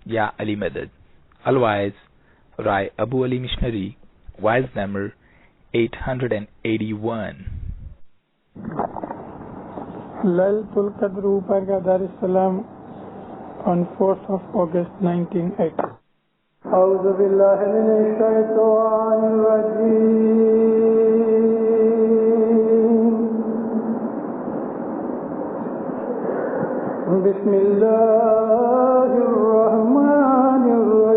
Ya Ali Madad. Otherwise, Rai Abu Ali Missionary, wise number 881. Laylatul Qadr Uparga Dar es Salaam on 4th of August 1980. أعوذ بالله من الشيطان الرجيم. بسم الله الرحمن الرحيم.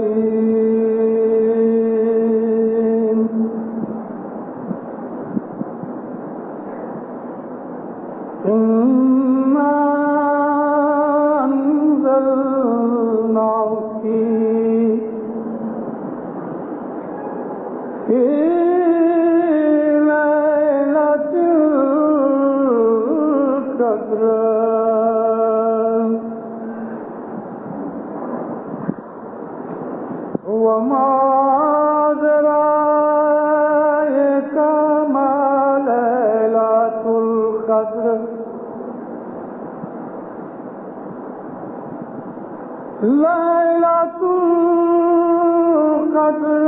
إنا أنزلناه في ليلة القدر وما أدراك ما ليلة القدر ليلة القدر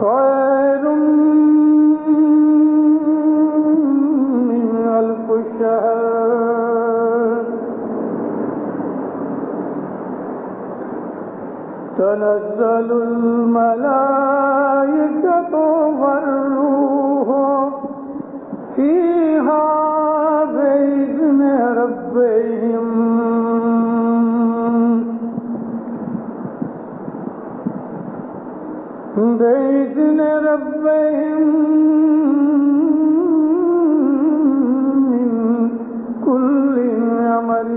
خير من ألف شهر تنزل الملائكة والروح فيها بإذن ربهم من كل أمر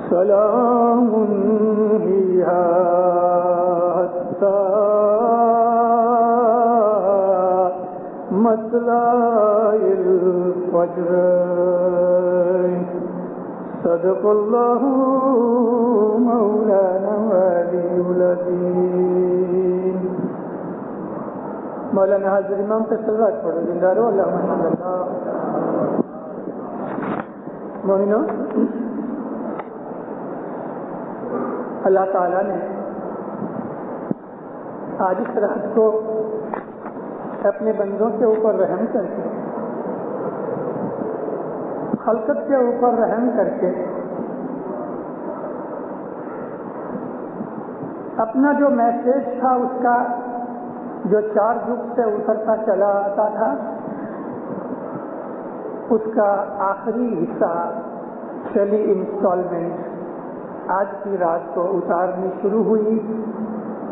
سلام هي حتى مطلع الفجر. صدق اللہ مولانا ولی العظیم. مولانا حاضر امام پہ صلوات پڑھو. زندہ رہو. اللہم صل اللہ. مومنو، اللہ تعالیٰ نے آج اس رات کو اپنے بندوں کے اوپر رحم کر کے، خلقت کے اوپر رحم کر کے، اپنا جو میسج تھا اس کا جو 4 رخ سے اترتا چلا آتا تھا اس کا آخری حصہ چلی انسٹالمنٹ آج کی رات کو اتارنی شروع ہوئی،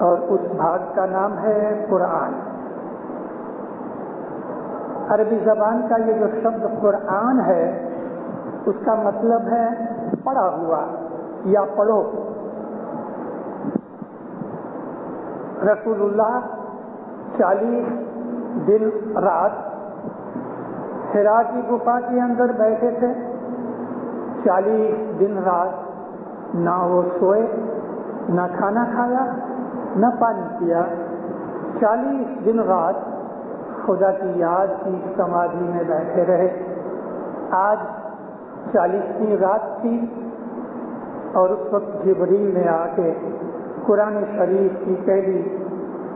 اور اس بھاگ کا نام ہے قرآن. عربی زبان کا یہ جو شبد قرآن ہے اس کا مطلب ہے پڑھا ہوا یا پڑھو. رسول اللہ 40 دن رات حرا کی غفا کے اندر بیٹھے تھے. 40 دن رات نہ وہ سوئے، نہ کھانا کھایا، نہ پانی پیا. 40 دن رات خدا کی یاد کی سمادھی میں بیٹھے رہے. آج 40ویں رات تھی اور اس وقت جبریل نے آ کے قرآن شریف کی پہلی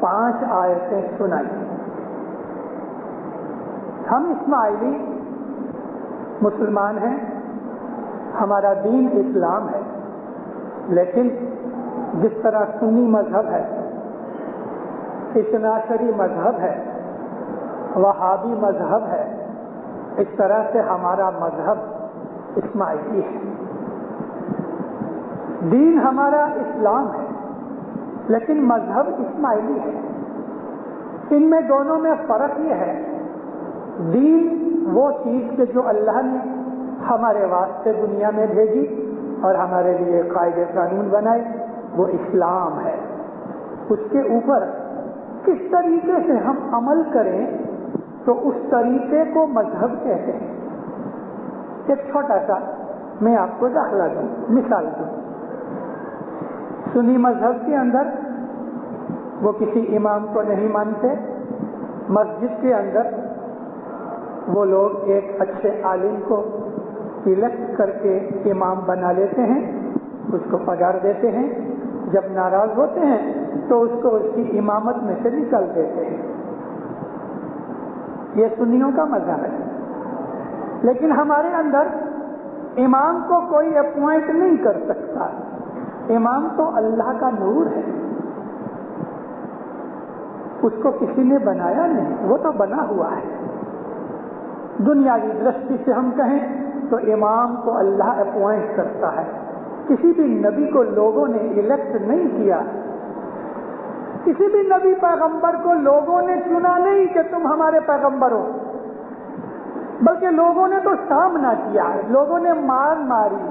5 آیتیں سنائی. ہم اسماعیلی مسلمان ہیں، ہمارا دین اسلام ہے، لیکن جس طرح سنی مذہب ہے، اثنا عشری مذہب ہے، وہابی مذہب ہے، اس طرح سے ہمارا مذہب اسماعیلی ہے. دین ہمارا اسلام ہے لیکن مذہب اسماعیلی ہے. ان میں دونوں میں فرق یہ ہے، دین وہ چیز کہ جو اللہ نے ہمارے واسطے دنیا میں بھیجی اور ہمارے لیے قاعدے قانون بنائے، وہ اسلام ہے. اس کے اوپر کس طریقے سے ہم عمل کریں تو اس طریقے کو مذہب کہتے ہیں. ایک چھوٹا سا میں آپ کو داخلہ دوں، مثال دوں. سنی مذہب کے اندر وہ کسی امام کو نہیں مانتے، مسجد کے اندر وہ لوگ ایک اچھے عالم کو الیکٹ کر کے امام بنا لیتے ہیں، اس کو پگار دیتے ہیں، جب ناراض ہوتے ہیں تو اس کو اس کی امامت میں سے نکال دیتے ہیں۔ یہ سنیوں کا مذہب ہے، لیکن ہمارے اندر امام کو کوئی اپوائنٹ نہیں کر سکتا۔ امام تو اللہ کا نور ہے، اس کو کسی نے بنایا نہیں، وہ تو بنا ہوا ہے۔ دنیاوی درشٹی سے ہم کہیں تو امام کو اللہ اپوائنٹ کرتا ہے، کسی بھی نبی کو لوگوں نے الیکٹ نہیں کیا، کسی بھی نبی پیغمبر کو لوگوں نے چنا نہیں کہ تم ہمارے پیغمبر ہو، بلکہ لوگوں نے تو سامنا کیا، لوگوں نے مار ماری،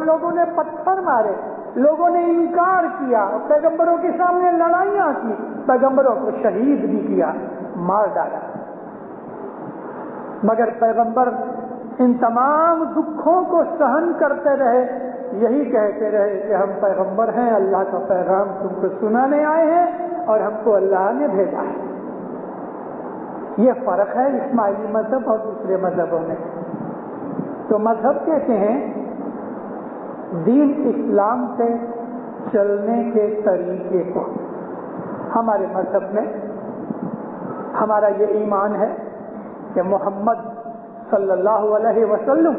لوگوں نے پتھر مارے، لوگوں نے انکار کیا، پیغمبروں کے سامنے لڑائیاں کی، پیغمبروں کو شہید بھی کیا، مار ڈالا، مگر پیغمبر ان تمام دکھوں کو سہن کرتے رہے، یہی کہتے رہے کہ ہم پیغمبر ہیں، اللہ کا پیغام تم کو سنانے آئے ہیں اور ہم کو اللہ نے بھیجا ہے۔ یہ فرق ہے اسماعیلی مذہب اور دوسرے مذہبوں میں۔ تو مذہب کہتے ہیں دین اسلام سے چلنے کے طریقے کو۔ ہمارے مذہب میں ہمارا یہ ایمان ہے کہ محمد صلی اللہ علیہ وسلم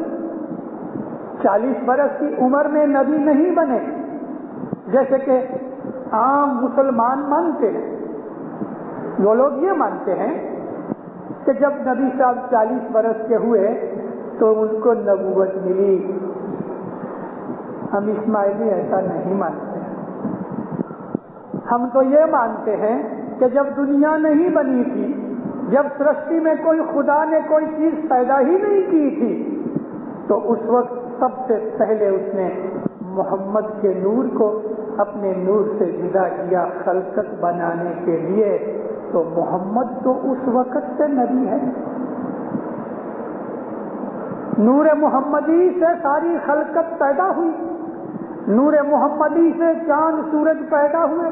40 برس کی عمر میں نبی نہیں بنے، جیسے کہ عام مسلمان مانتے ہیں۔ وہ لوگ یہ مانتے ہیں کہ جب نبی صاحب 40 برس کے ہوئے تو ان کو نبوت ملی۔ ہم اسماعیلی ایسا نہیں مانتے، ہم تو یہ مانتے ہیں کہ جب دنیا نہیں بنی تھی، جب سرشٹی میں کوئی خدا نے کوئی چیز پیدا ہی نہیں کی تھی، تو اس وقت سب سے پہلے اس نے محمد کے نور کو اپنے نور سے جدا کیا خلقت بنانے کے لیے۔ تو محمد تو اس وقت سے نبی ہے، نور محمدی سے ساری خلقت پیدا ہوئی، نور محمدی سے چاند سورج پیدا ہوئے،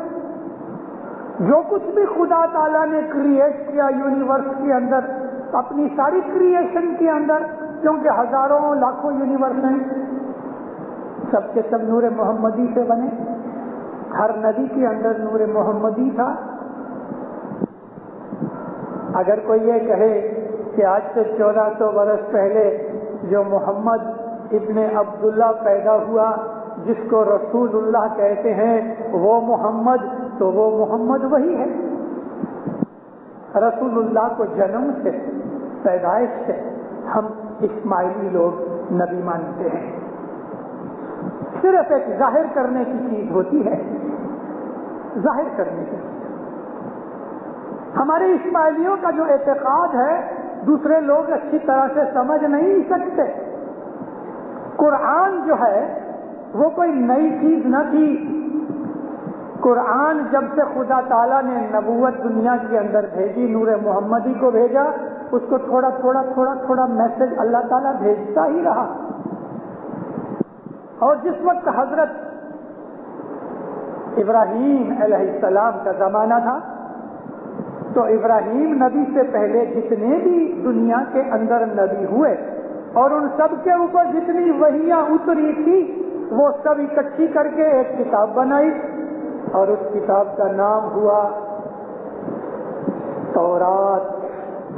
جو کچھ بھی خدا تعالیٰ نے کریٹ کیا یونیورس کے اندر، اپنی ساری کریشن کے اندر، کیونکہ ہزاروں لاکھوں یونیورس ہیں، سب کے سب نور محمدی سے بنے۔ ہر نبی کے اندر نور محمدی تھا۔ اگر کوئی یہ کہے کہ آج سے 1400 برس پہلے جو محمد ابن عبداللہ پیدا ہوا، جس کو رسول اللہ کہتے ہیں، وہ محمد، تو وہ محمد وہی ہے۔ رسول اللہ کو جنم سے، پیدائش سے ہم اسماعیلی لوگ نبی مانتے ہیں۔ صرف ایک ظاہر کرنے کی چیز ہوتی ہے، ظاہر کرنے کی۔ ہمارے اسماعیلیوں کا جو اعتقاد ہے دوسرے لوگ اچھی طرح سے سمجھ نہیں سکتے۔ قرآن جو ہے وہ کوئی نئی چیز نہ تھی۔ قرآن جب سے خدا تعالیٰ نے نبوت دنیا کے اندر بھیجی، نور محمدی کو بھیجا، اس کو تھوڑا تھوڑا میسج اللہ تعالیٰ بھیجتا ہی رہا۔ اور جس وقت حضرت ابراہیم علیہ السلام کا زمانہ تھا، تو ابراہیم نبی سے پہلے جتنے بھی دنیا کے اندر نبی ہوئے اور ان سب کے اوپر جتنی وحیاں اتری تھی، وہ سب اکٹھی کر کے ایک کتاب بنائی، اور اس کتاب کا نام ہوا تورات،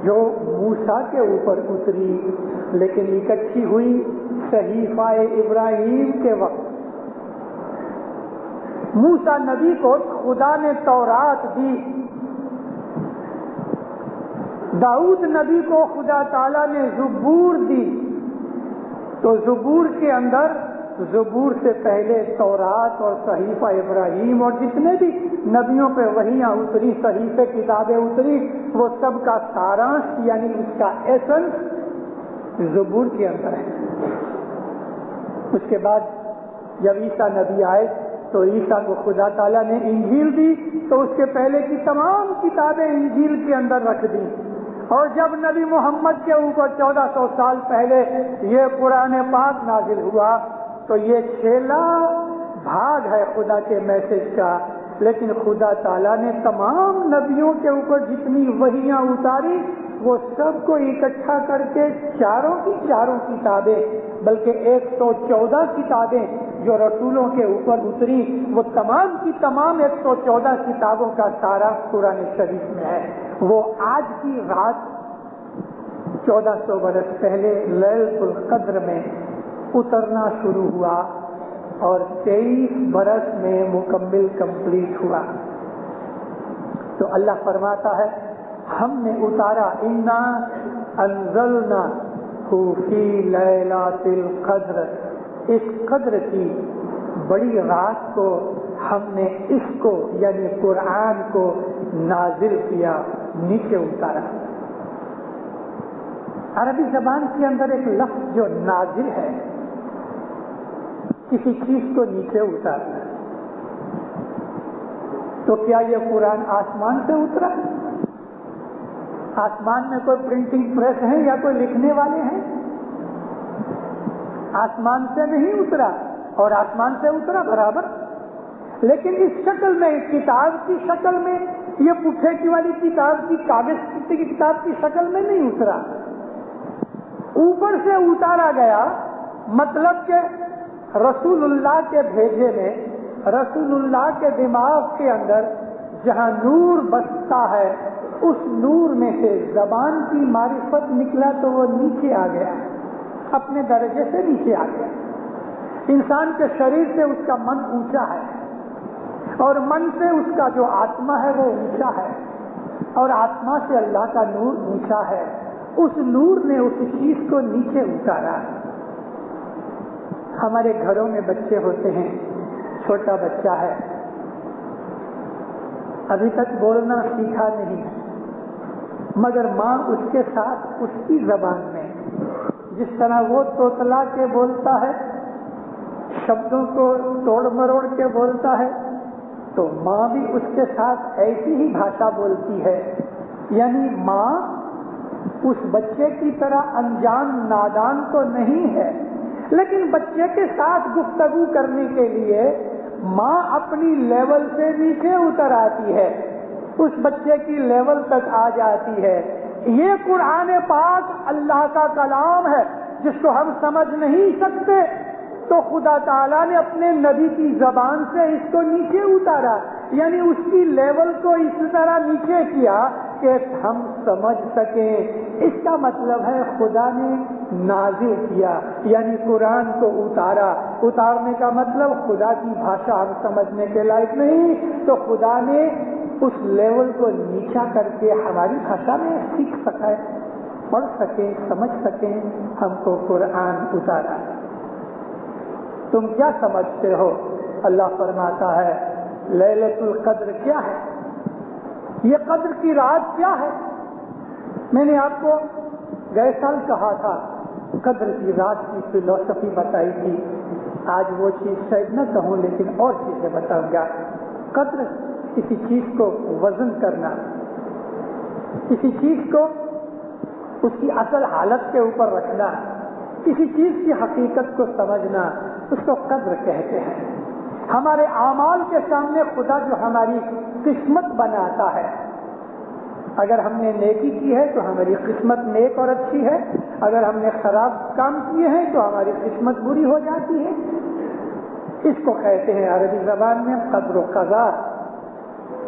جو موسیٰ کے اوپر اتری، لیکن اکٹھی ہوئی صحیفہ ابراہیم کے وقت۔ موسیٰ نبی کو خدا نے تورات دی، داؤد نبی کو خدا تعالیٰ نے زبور دی، تو زبور کے اندر، زبور سے پہلے تورات اور صحیفہ ابراہیم اور جتنے بھی نبیوں پہ وحیاں اتری، صحیفے کتابیں اتری، وہ سب کا سارانش یعنی اس کا ایسنس زبور کے اندر ہے۔ اس کے بعد جب عیسیٰ نبی آئے تو عیسیٰ کو خدا تعالیٰ نے انجیل دی، تو اس کے پہلے کی تمام کتابیں انجیل کے اندر رکھ دی۔ اور جب نبی محمد کے اوپر 1400 سال پہلے یہ قرآن پاک نازل ہوا، تو یہ 6 بھاگ ہے خدا کے میسج کا، لیکن خدا تعالیٰ نے تمام نبیوں کے اوپر جتنی وحیاں اتاری، وہ سب کو اکٹھا کر کے چاروں کی چاروں کتابیں، بلکہ 114 کتابیں جو رسولوں کے اوپر اتری، وہ تمام کی تمام 114 کتابوں کا سارا قرآن شریف میں ہے۔ وہ آج کی رات 1400 برس پہلے لیلۃ القدر میں اترنا شروع ہوا اور 23 برس میں مکمل کمپلیٹ ہوا۔ تو اللہ فرماتا ہے ہم نے اتارا، انا انزلناہ فی لیلۃ القدر، اس قدر کی بڑی رات کو ہم نے اس کو یعنی قرآن کو نازل کیا، نیچے اتارا۔ عربی زبان کے اندر ایک لفظ جو نازل ہے، کسی چیز کو نیچے اتارنا، تو کیا یہ قرآن آسمان سے اترا؟ آسمان میں کوئی پرنٹنگ پریس ہے یا کوئی لکھنے والے ہیں؟ آسمان سے نہیں اترا، اور آسمان سے اترا برابر، لیکن اس شکل میں، کتاب کی شکل میں، یہ پٹھے کی والی کتاب کی، کاغذ کی کتاب کی شکل میں نہیں اترا، اوپر سے اتارا گیا۔ مطلب کہ رسول اللہ کے بھیجے میں، رسول اللہ کے دماغ کے اندر جہاں نور بستا ہے، اس نور میں سے زبان کی معرفت نکلا تو وہ نیچے آ گیا، اپنے درجے سے نیچے آ گیا۔ انسان کے شریر سے اس کا من اونچا ہے، اور من سے اس کا جو آتما ہے وہ اونچا ہے، اور آتما سے اللہ کا نور اونچا ہے۔ اس نور نے اس چیز کو نیچے اتارا۔ ہمارے گھروں میں بچے ہوتے ہیں، چھوٹا بچہ ہے، ابھی تک بولنا سیکھا نہیں ہے، مگر ماں اس کے ساتھ اس کی زبان میں، جس طرح وہ توتلا کے بولتا ہے، شبدوں کو توڑ مروڑ کے بولتا ہے، تو ماں بھی اس کے ساتھ ایسی ہی بھاشا بولتی ہے۔ یعنی ماں اس بچے کی طرح انجان نادان تو نہیں ہے، لیکن بچے کے ساتھ گفتگو کرنے کے لیے ماں اپنی لیول سے نیچے اتر آتی ہے، اس بچے کی لیول تک آ جاتی ہے۔ یہ قرآن پاک اللہ کا کلام ہے جس کو ہم سمجھ نہیں سکتے، تو خدا تعالیٰ نے اپنے نبی کی زبان سے اس کو نیچے اتارا، یعنی اس کی لیول کو اس طرح نیچے کیا کہ ہم سمجھ سکیں۔ اس کا مطلب ہے خدا نے نازل کیا، یعنی قرآن کو اتارا۔ اتارنے کا مطلب خدا کی بھاشا ہم سمجھنے کے لائق نہیں، تو خدا نے اس لیول کو نیچا کر کے ہماری بھاشا میں سیکھ سکے، پڑھ سکیں، سمجھ سکیں، ہم کو قرآن اتارا۔ تم کیا سمجھتے ہو؟ اللہ فرماتا ہے لیلۃ القدر کیا ہے؟ یہ قدر کی رات کیا ہے؟ میں نے آپ کو گئے سال کہا تھا، قدر کی رات کی فلسفی بتائی تھی، آج وہ چیز شاید نہ کہوں لیکن اور چیزیں بتاؤں گا۔ قدر کسی چیز کو وزن کرنا، کسی چیز کو اس کی اصل حالت کے اوپر رکھنا، کسی چیز کی حقیقت کو سمجھنا، اس کو قدر کہتے ہیں۔ ہمارے اعمال کے سامنے خدا جو ہماری قسمت بناتا ہے، اگر ہم نے نیکی کی ہے تو ہماری قسمت نیک اور اچھی ہے، اگر ہم نے خراب کام کیے ہیں تو ہماری قسمت بری ہو جاتی ہے۔ اس کو کہتے ہیں عربی زبان میں قدر و قضا،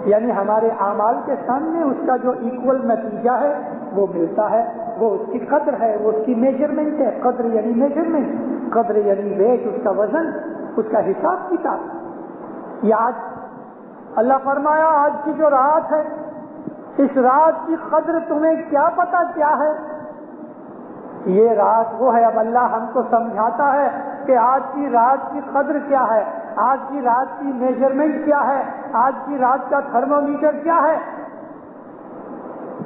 یعنی ہمارے اعمال کے سامنے اس کا جو ایکول نتیجہ ہے وہ ملتا ہے، وہ اس کی قدر ہے، وہ اس کی میجرمنٹ ہے۔ قدر یعنی میجرمنٹ، قدر یعنی ویٹ، اس کا وزن، اس کا حساب کتاب۔ یہ آج اللہ فرمایا آج کی جو رات ہے، اس رات کی قدر تمہیں کیا پتا کیا ہے؟ یہ رات وہ ہے۔ اب اللہ ہم کو سمجھاتا ہے کہ آج کی رات کی قدر کیا ہے، آج کی رات کی میجرمنٹ کیا ہے، آج کی رات کا تھرمومیٹر کیا ہے،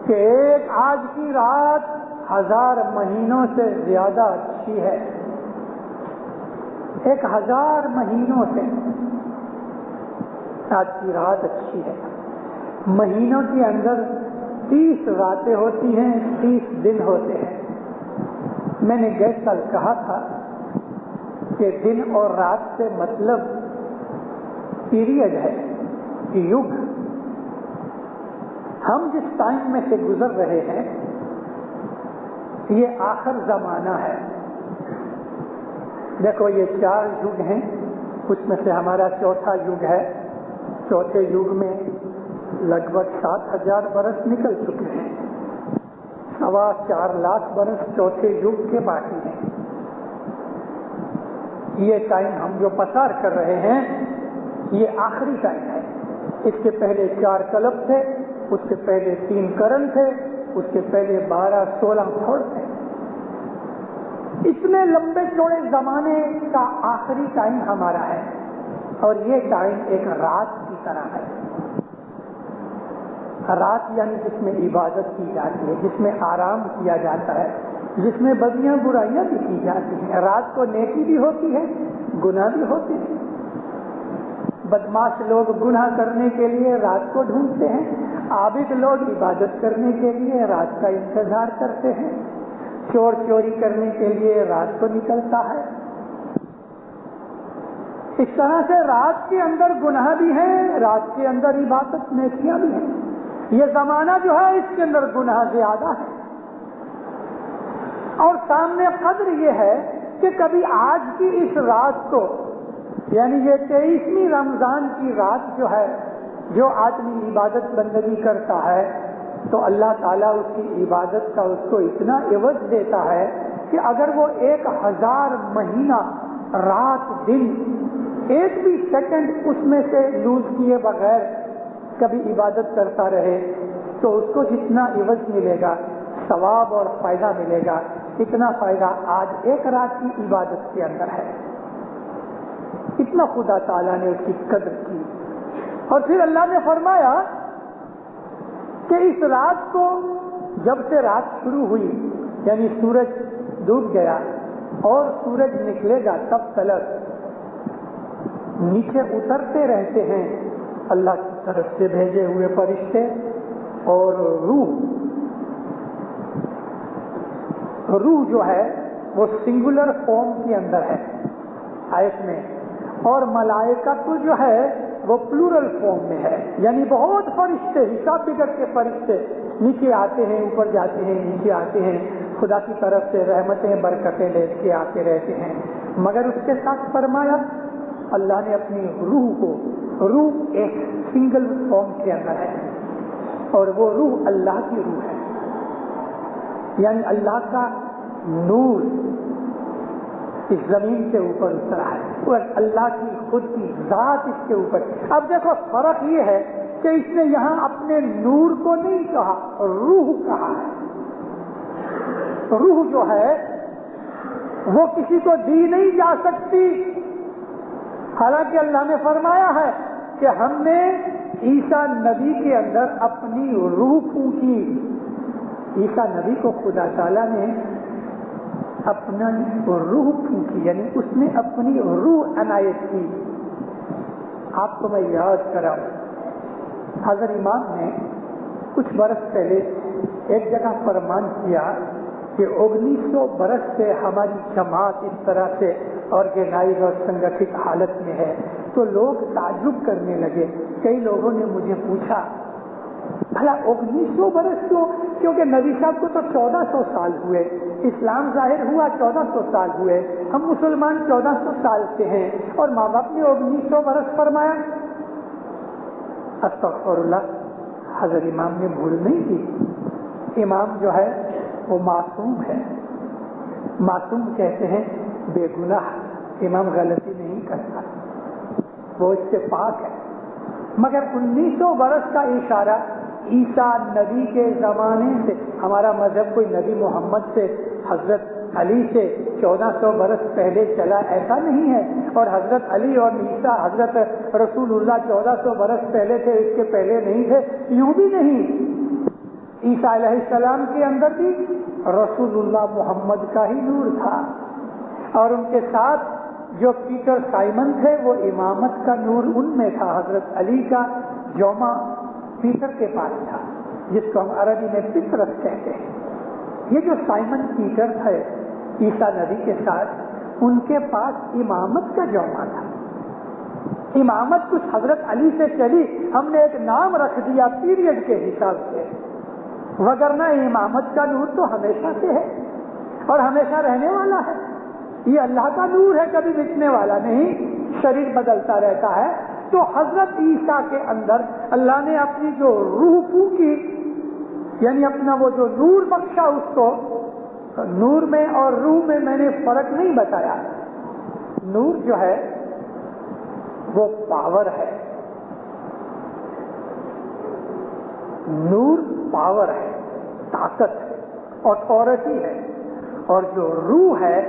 کہ ایک آج کی رات 1000 مہینوں سے زیادہ اچھی ہے۔ 1000 مہینوں سے آج کی رات اچھی ہے۔ مہینوں کے اندر 30 راتیں ہوتی ہیں، 30 دن ہوتے ہیں۔ میں نے گئے سال کہا تھا کہ دن اور رات سے مطلب پیریڈ ہے، یگ۔ ہم جس ٹائم میں سے گزر رہے ہیں یہ آخر زمانہ ہے. دیکھو یہ 4 یگ ہیں، اس میں سے ہمارا چوتھا یگ ہے. چوتھے یگ میں لگ بھگ 7,000 برس نکل چکے ہیں. 4.25 لاکھ برس چوتھے یگ کے باقی ہیں. یہ ٹائم ہم جو پسار کر رہے ہیں یہ آخری ٹائم ہے. اس کے پہلے 4 کلب تھے، اس کے پہلے 3 کرن تھے، اس کے پہلے 12-16 تھوڑ تھے. اتنے لمبے چوڑے زمانے کا آخری ٹائم ہمارا ہے، اور یہ ٹائم ایک رات کی طرح ہے. رات یعنی جس میں عبادت کی جاتی ہے، جس میں آرام کیا جاتا ہے، جس میں بدیاں برائیاں بھی کی جاتی ہیں. رات کو نیکی بھی ہوتی ہے، گناہ بھی ہوتے ہیں. بدماش لوگ گناہ کرنے کے لیے رات کو ڈھونڈتے ہیں، عابد لوگ عبادت کرنے کے لیے رات کا انتظار کرتے ہیں. چور چوری کرنے کے لیے رات کو نکلتا ہے. اس طرح سے رات کے اندر گناہ بھی ہیں، رات کے اندر عبادت نیکیاں بھی ہیں. یہ زمانہ جو ہے اس کے اندر گناہ زیادہ ہے. اور سامنے قدر یہ ہے کہ کبھی آج کی اس رات کو، یعنی یہ 23ویں رمضان کی رات جو ہے، جو آدمی عبادت بندگی کرتا ہے تو اللہ تعالیٰ اس کی عبادت کا اس کو اتنا عوض دیتا ہے کہ اگر وہ 1000 مہینہ رات دن ایک بھی سیکنڈ اس میں سے لوز کیے بغیر کبھی عبادت کرتا رہے تو اس کو جتنا عوض ملے گا، ثواب اور فائدہ ملے گا، اتنا فائدہ آج ایک رات کی عبادت کے اندر ہے. اتنا خدا تعالیٰ نے اس کی قدر کی. اور پھر اللہ نے فرمایا کہ اس رات کو جب سے رات شروع ہوئی، یعنی سورج ڈوب گیا اور سورج نکلے گا تب تلک نیچے اترتے رہتے ہیں اللہ کی طرف سے بھیجے ہوئے فرشتے. اور روح جو ہے وہ سنگولر فارم کے اندر ہے آیت میں، اور ملائکہ تو جو ہے وہ پلورل فارم میں ہے، یعنی بہت فرشتے، حساب بگڑ کے فرشتے نیچے آتے ہیں، اوپر جاتے ہیں، نیچے آتے ہیں، خدا کی طرف سے رحمتیں برکتیں لے کے آتے رہتے ہیں. مگر اس کے ساتھ فرمایا اللہ نے اپنی روح کو، روح ایک سنگل فارم کے اندر ہے اور وہ روح اللہ کی روح ہے، یعنی اللہ کا نور اس زمین کے اوپر اترا ہے اور اللہ کی خود کی ذات اس کے اوپر. اب دیکھو فرق یہ ہے کہ اس نے یہاں اپنے نور کو نہیں کہا، روح کہا ہے. روح جو ہے وہ کسی کو دی نہیں جا سکتی، حالانکہ اللہ نے فرمایا ہے کہ ہم نے عیسیٰ نبی کے اندر اپنی روح پھونکی. عیسیٰ نبی کو خدا تعالیٰ نے اپنا روح پھونکی، یعنی اس نے اپنی روح عنایت کی. آپ کو میں یاد کراؤں، حضرت امام نے کچھ برس پہلے ایک جگہ فرمان کیا کہ 1900 برس سے ہماری جماعت اس طرح سے آرگینائز اور سنگٹھت حالت میں ہے. تو لوگ تعجب کرنے لگے. کئی لوگوں نے مجھے پوچھا بھلا 1900 برس کیوں؟ کیونکہ نبی صاحب کو تو 1400 سال ہوئے، اسلام ظاہر ہوا 1400 سال ہوئے، ہم مسلمان 1400 سال کے ہیں، اور ماں باپ نے 1900 برس فرمایا. استغفر اللہ، حضرت امام نے بھول نہیں کی. امام جو ہے وہ معصوم ہے. معصوم کہتے ہیں بے گناہ، امام غلطی نہیں کرتا، وہ اس سے پاک ہے. مگر 1900 برس کا اشارہ عیسیٰ نبی کے زمانے سے، ہمارا مذہب کوئی نبی محمد سے، حضرت علی سے 1400 برس پہلے چلا ایسا نہیں ہے، اور حضرت علی اور عیسیٰ حضرت رسول اللہ 1400 برس پہلے تھے، اس کے پہلے نہیں تھے، یوں بھی نہیں. عیسیٰ علیہ السلام کے اندر بھی رسول اللہ محمد کا ہی نور تھا، اور ان کے ساتھ جو پیٹر سائمن تھے وہ امامت کا نور ان میں تھا. حضرت علی کا جومہ پیٹر کے پاس تھا، جس کو ہم عربی میں پطرس کہتے ہیں. یہ جو سائمن پیٹر تھے عیسیٰ نبی کے ساتھ، ان کے پاس امامت کا جومہ تھا. امامت کچھ حضرت علی سے چلی، ہم نے ایک نام رکھ دیا پیریڈ کے حساب سے، وگرنہ امامت کا نور تو ہمیشہ سے ہے. اور ہمیشہ رہنے والا ہے. یہ اللہ کا نور ہے, کبھی مٹنے والا نہیں, شریر بدلتا رہتا ہے. تو حضرت عیسیٰ کے اندر اللہ نے اپنی جو روح پھونکی, یعنی اپنا وہ جو نور بخشا, اس کو نور میں اور روح میں میں نے فرق نہیں بتایا. نور جو ہے وہ پاور ہے, نور پاور ہے, طاقت ہے, اتھارٹی ہے. اور جو روح ہے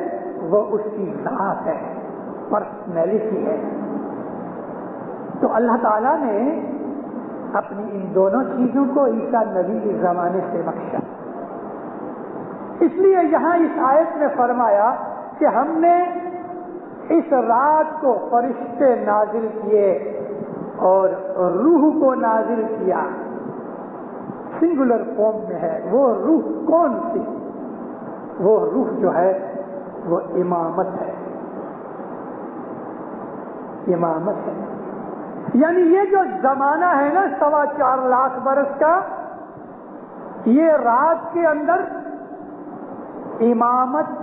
وہ اس کی ذات ہے, پرسنالٹی ہے. تو اللہ تعالیٰ نے اپنی ان دونوں چیزوں کو عیسیٰ نبی کے زمانے سے بخشا. اس لیے یہاں اس آیت میں فرمایا کہ ہم نے اس رات کو فرشتے نازل کیے اور روح کو نازل کیا. سنگولر فارم میں ہے. وہ روح کون سی؟ وہ روح جو ہے وہ امامت ہے. امامت ہے, یعنی یہ جو زمانہ ہے نا 4.25 لاکھ برس کا, یہ رات کے اندر امامت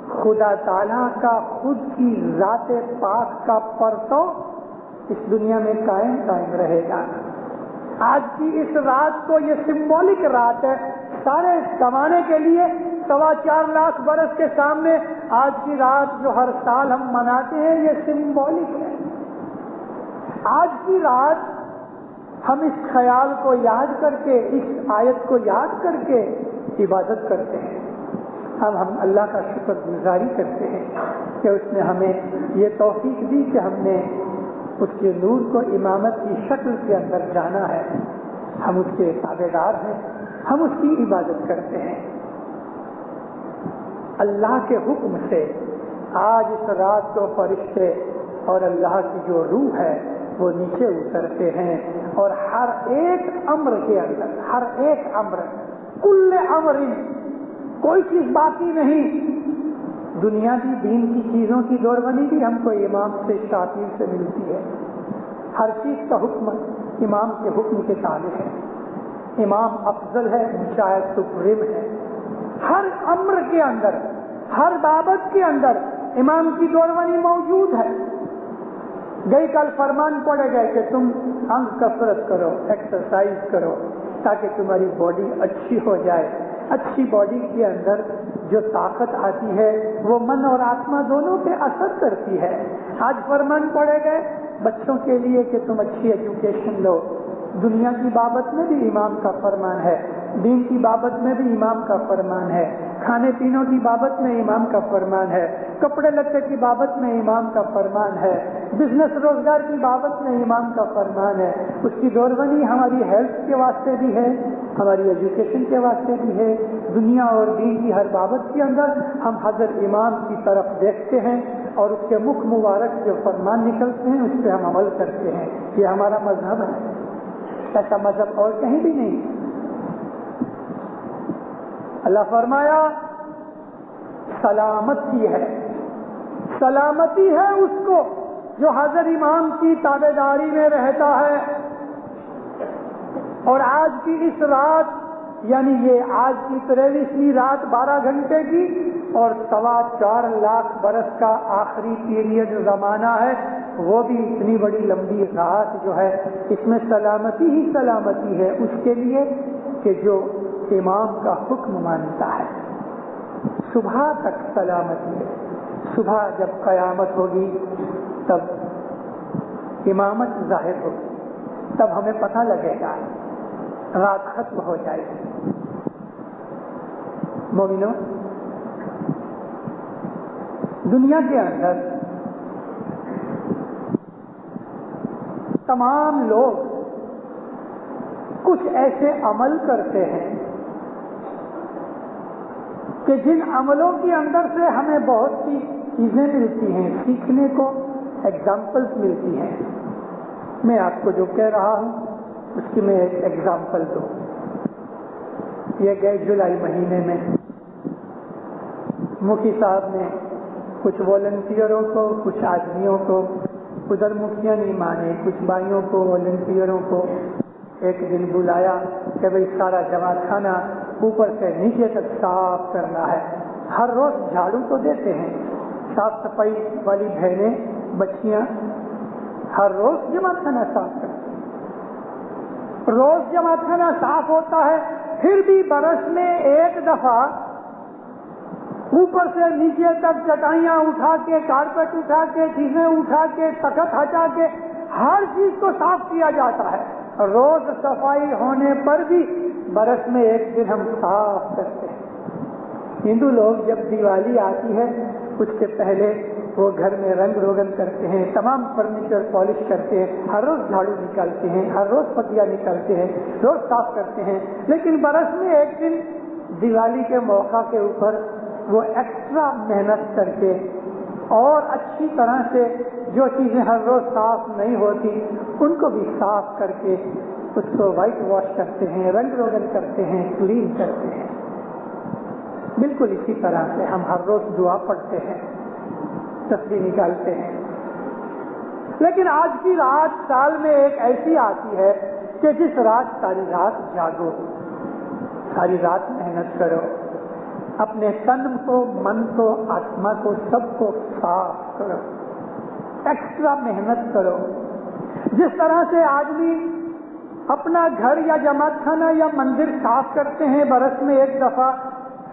خدا تعالیٰ کا خود کی ذات پاک کا پرتو اس دنیا میں قائم رہے گا. آج کی اس رات کو, یہ سمبولک رات ہے سارے زمانے کے لیے. 4.25 لاکھ برس کے سامنے آج کی رات جو ہر سال ہم مناتے ہیں یہ سمبولک ہے. آج کی رات ہم اس خیال کو یاد کر کے, اس آیت کو یاد کر کے عبادت کرتے ہیں. ہم اللہ کا شکر گزاری کرتے ہیں کہ اس نے ہمیں یہ توفیق دی کہ ہم نے اس کے نور کو امامت کی شکل کے اندر جانا ہے. ہم اس کے تابعدار ہیں, ہم اس کی عبادت کرتے ہیں. اللہ کے حکم سے آج اس رات کو فرشتے اور اللہ کی جو روح ہے وہ نیچے اترتے ہیں, اور ہر ایک امر کے اندر, ہر ایک امر, کل امر, کوئی چیز باقی نہیں. دنیا کی دین کی چیزوں کی دوڑ بنی بھی ہم کو امام سے, شافعی سے ملتی ہے. ہر چیز کا حکم امام کے حکم کے تابع ہے. امام افضل ہے, شاید سپریم ہے. ہر امر کے اندر, ہر بابت کے اندر امام کی دوڑ بنی موجود ہے. گئی کل فرمان پڑے گئے کہ تم انگ کسرت کرو, ایکسرسائز کرو تاکہ تمہاری باڈی اچھی ہو جائے. اچھی باڈی کے اندر جو طاقت آتی ہے وہ من اور آتما دونوں پہ اثر کرتی ہے. آج فرمان پڑے گئے بچوں کے لیے کہ تم اچھی ایجوکیشن لو. دنیا کی بابت میں بھی امام کا فرمان ہے, دین کی بابت میں بھی امام کا فرمان ہے, کھانے پینوں کی بابت میں امام کا فرمان ہے, کپڑے لتے کی بابت میں امام کا فرمان ہے, بزنس روزگار کی بابت میں امام کا فرمان ہے. اس کی دوربنی ہماری ہیلتھ کے واسطے بھی ہے, ہماری ایجوکیشن کے واسطے بھی ہے. دنیا اور دین کی ہر بابت کے اندر ہم حضرت امام کی طرف دیکھتے ہیں اور اس کے مکھ مبارک جو فرمان نکلتے ہیں اس پہ ہم عمل کرتے ہیں. یہ ہمارا مذہب ہے, ایسا مذہب اور کہیں بھی نہیں. اللہ فرمایا سلامتی ہے, سلامتی ہے اس کو جو حضرت امام کی تابعداری میں رہتا ہے. اور آج کی اس رات, یعنی یہ آج کی 23ویں رات 12 گھنٹے کی اور 4.25 لاکھ برس کا آخری پیریڈ زمانہ ہے, وہ بھی اتنی بڑی لمبی رات جو ہے, اس میں سلامتی ہی سلامتی ہے اس کے لیے کہ جو امام کا حکم مانتا ہے. صبح تک سلامتی ہے. صبح جب قیامت ہوگی تب امامت ظاہر ہوگی, تب ہمیں پتہ لگے گا, رات ختم ہو جائے گی. مومنو, دنیا کے اندر تمام لوگ کچھ ایسے عمل کرتے ہیں کہ جن عملوں کے اندر سے ہمیں بہت سی چیزیں ملتی ہیں, سیکھنے کو ایگزامپلس ملتی ہیں. میں آپ کو جو کہہ رہا ہوں اس کی میں ایک ایگزامپل دوں. یہ گئے جولائی مہینے میں مکھی صاحب نے کچھ والنٹیئروں کو, کچھ آدمیوں کو, ادھر مکھیاں نہیں مانے, کچھ بھائیوں کو, والنٹیئروں کو ایک دن بلایا کہ بھئی سارا جماعت خانہ اوپر سے نیچے تک صاف کرنا ہے. ہر روز جھاڑو تو دیتے ہیں، صاف صفائی والی بہنیں بچیاں ہر روز جماعت خانہ صاف کرتی ہیں، روز جماعت خانہ صاف ہوتا ہے، پھر بھی برس میں ایک دفعہ اوپر سے نیچے تک چٹائیاں اٹھا کے، کارپیٹ اٹھا کے، چیزیں اٹھا کے، تخت ہٹا کے ہر چیز کو صاف کیا جاتا ہے۔ روز صفائی ہونے پر بھی برس میں ایک دن ہم صاف کرتے ہیں۔ ہندو لوگ جب دیوالی آتی ہے اس سے پہلے وہ گھر میں رنگ روگن کرتے ہیں، تمام فرنیچر پالش کرتے ہیں، ہر روز جھاڑو نکالتے ہیں، ہر روز پتیاں نکالتے ہیں، روز صاف کرتے ہیں، لیکن برس میں ایک دن دیوالی کے موقع کے اوپر وہ ایکسٹرا محنت کر کے اور اچھی طرح سے جو چیزیں ہر روز صاف نہیں ہوتی ان کو بھی صاف کر کے اس کو وائٹ واش کرتے ہیں، رنگ روگن کرتے ہیں، کلین کرتے ہیں۔ بالکل اسی طرح سے ہم ہر روز دعا پڑھتے ہیں، تسبیح نکالتے ہیں، لیکن آج کی رات سال میں ایک ایسی آتی ہے کہ جس رات ساری رات جاگو، ساری رات محنت کرو، اپنے تن کو، من کو، آتما کو، سب کو صاف کرو، ایکسٹرا محنت کرو۔ جس طرح سے آدمی اپنا گھر یا جماعت خانہ یا مندر صاف کرتے ہیں برس میں ایک دفعہ،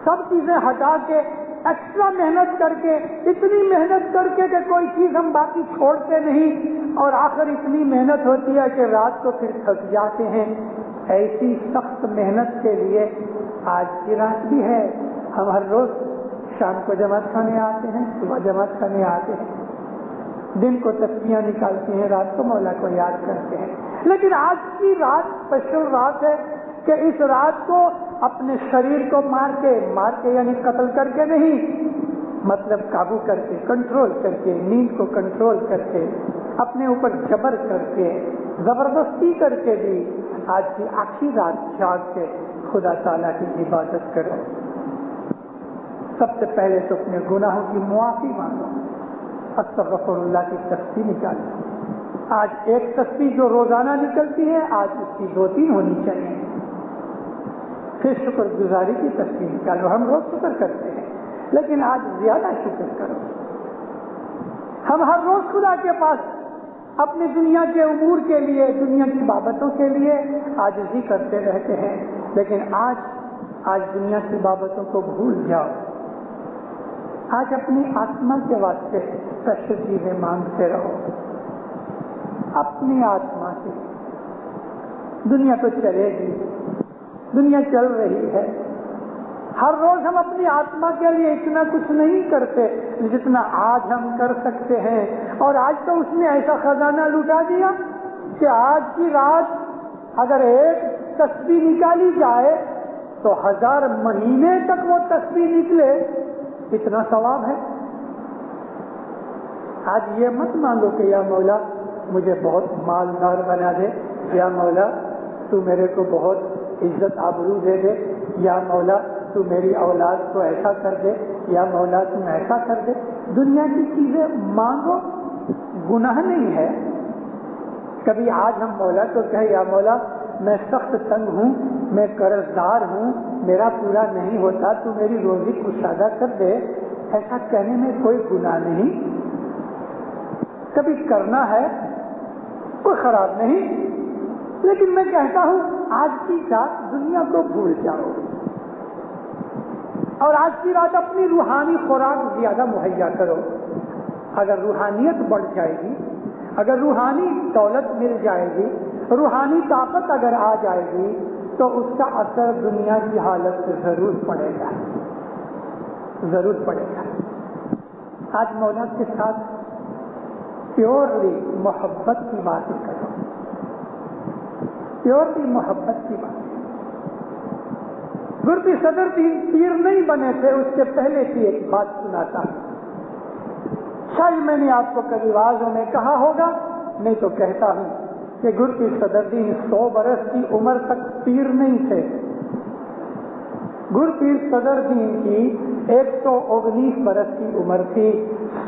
سب چیزیں ہٹا کے ایکسٹرا محنت کر کے، اتنی محنت کر کے کہ کوئی چیز ہم باقی چھوڑتے نہیں، اور آخر اتنی محنت ہوتی ہے کہ رات کو پھر تھک جاتے ہیں، ایسی سخت محنت کے لیے آج کی رات بھی ہے۔ ہم ہر روز شام کو جماعت خانے آتے ہیں، صبح جماعت خانے آتے ہیں، دن کو تسبیحاں نکالتے ہیں، رات کو مولا کو یاد کرتے ہیں، لیکن آج کی رات اسپیشل رات ہے کہ اس رات کو اپنے شریر کو مار کے یعنی قتل کر کے نہیں، مطلب قابو کر کے، کنٹرول کر کے، نیند کو کنٹرول کر کے، اپنے اوپر جبر کر کے، زبردستی کر کے بھی آج کی آخری رات جاگ کے خدا تعالیٰ کی عبادت کرو۔ سب سے پہلے تو اپنے گناہوں کی معافی مانگو، استغفر اللہ کی تسبیح نکالو۔ آج ایک تسبیح جو روزانہ نکلتی ہے آج اس کی 2-3 ہونی چاہیے۔ پھر شکر گزاری کی تسبیح نکالو، ہم روز شکر کرتے ہیں لیکن آج زیادہ شکر کرو۔ ہم ہر روز خدا کے پاس اپنی دنیا کے امور کے لیے، دنیا کی بابتوں کے لیے عاجزی کرتے رہتے ہیں، لیکن آج دنیا کی بابتوں کو بھول جاؤ۔ آج اپنی آتما کے واسطے سچی چیزیں مانگتے رہو، اپنی آتما سے۔ دنیا تو چلے گی، دنیا چل رہی ہے، ہر روز ہم اپنی آتما کے لیے اتنا کچھ نہیں کرتے جتنا آج ہم کر سکتے ہیں، اور آج تو اس نے ایسا خزانہ لٹا دیا کہ آج کی رات اگر ایک تسبیح نکالی جائے تو 1000 مہینے تک وہ تسبیح نکلے، اتنا ثواب ہے۔ آج یہ مت مانگو کہ یا مولا مجھے بہت مالدار بنا دے، یا مولا تو میرے کو بہت عزت آبرو دے دے، یا مولا تو میری اولاد کو ایسا کر دے، یا مولا تم ایسا کر دے۔ دنیا کی چیزیں مانگو، گناہ نہیں ہے۔ کبھی آج ہم مولا کو کہیں یا مولا میں سخت تنگ ہوں، میں قرض دار ہوں، میرا پورا نہیں ہوتا، تو میری روزی کشادہ کر دے، ایسا کہنے میں کوئی گناہ نہیں۔ کبھی کرنا ہے، کوئی خراب نہیں، لیکن میں کہتا ہوں آج کی رات دنیا کو بھول جاؤ، اور آج کی رات اپنی روحانی خوراک زیادہ مہیا کرو۔ اگر روحانیت بڑھ جائے گی، اگر روحانی دولت مل جائے گی، روحانی طاقت اگر آ جائے گی تو اس کا اثر دنیا کی حالت سے ضرور پڑے گا، ضرور پڑے گا۔ آج مولا کے ساتھ پیورلی محبت کی باتیں کرو، پیورلی محبت کی باتیں۔ گرپی صدر پیر نہیں بنے تھے، اس سے پہلے کی ایک بات سناتا ہوں۔ شاید میں نے آپ کو کبھی واعظوں میں کہا ہوگا، نہیں تو کہتا ہوں کہ گرپی صدر دین 100 برس کی عمر تک پیر نہیں تھے۔ گرپیر صدر دین کی 119 برس کی عمر تھی۔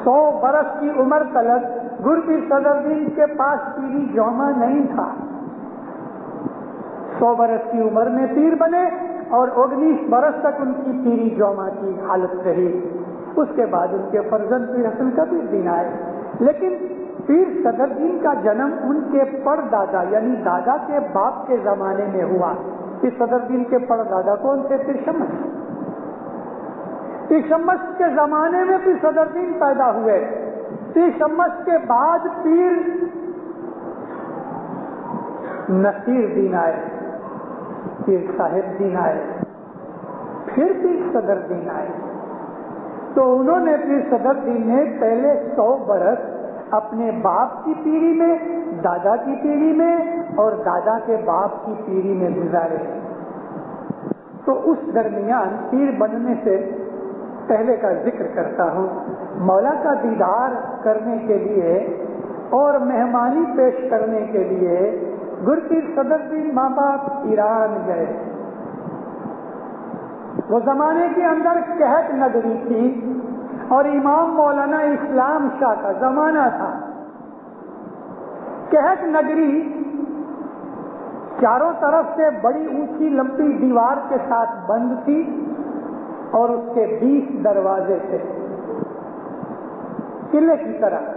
100 برس کی عمر تلک گرپیر صدر دین کے پاس پیری جوما نہیں تھا۔ 100 برس کی عمر میں پیر بنے، اور 19 برس تک ان کی پیری جوما کی حالت رہی. اس کے بعد ان کے فرزند پیر حسن کبیر دین آئے. لیکن پیر صدر دین کا جنم ان کے پردادا یعنی دادا کے باپ کے زمانے میں ہوا. پیر صدر دین کے پردادا کون تھے؟ پیر شمس. پیر شمس کے زمانے میں پیر صدر دین پیدا ہوئے. پیر شمس کے بعد پیر نصیر دین آئے, پیر صاحب دین آئے, پھر پیر صدر دین آئے. تو انہوں نے پیر صدر دین نے پہلے 100 برس اپنے باپ کی پیڑھی میں, دادا کی پیڑھی میں اور دادا کے باپ کی پیڑھی میں گزارے. تو اس درمیان پیر بننے سے پہلے کا ذکر کرتا ہوں. مولا کا دیدار کرنے کے لیے اور مہمانی پیش کرنے کے لیے گرپیر صدر دین ماں باپ ایران گئے. وہ زمانے کے اندر قحط نگری تھی اور امام مولانا اسلام شاہ کا زمانہ تھا. قحط نگری چاروں طرف سے بڑی اونچی لمبی دیوار کے ساتھ بند تھی اور اس کے 20 دروازے تھے قلعے کی طرح.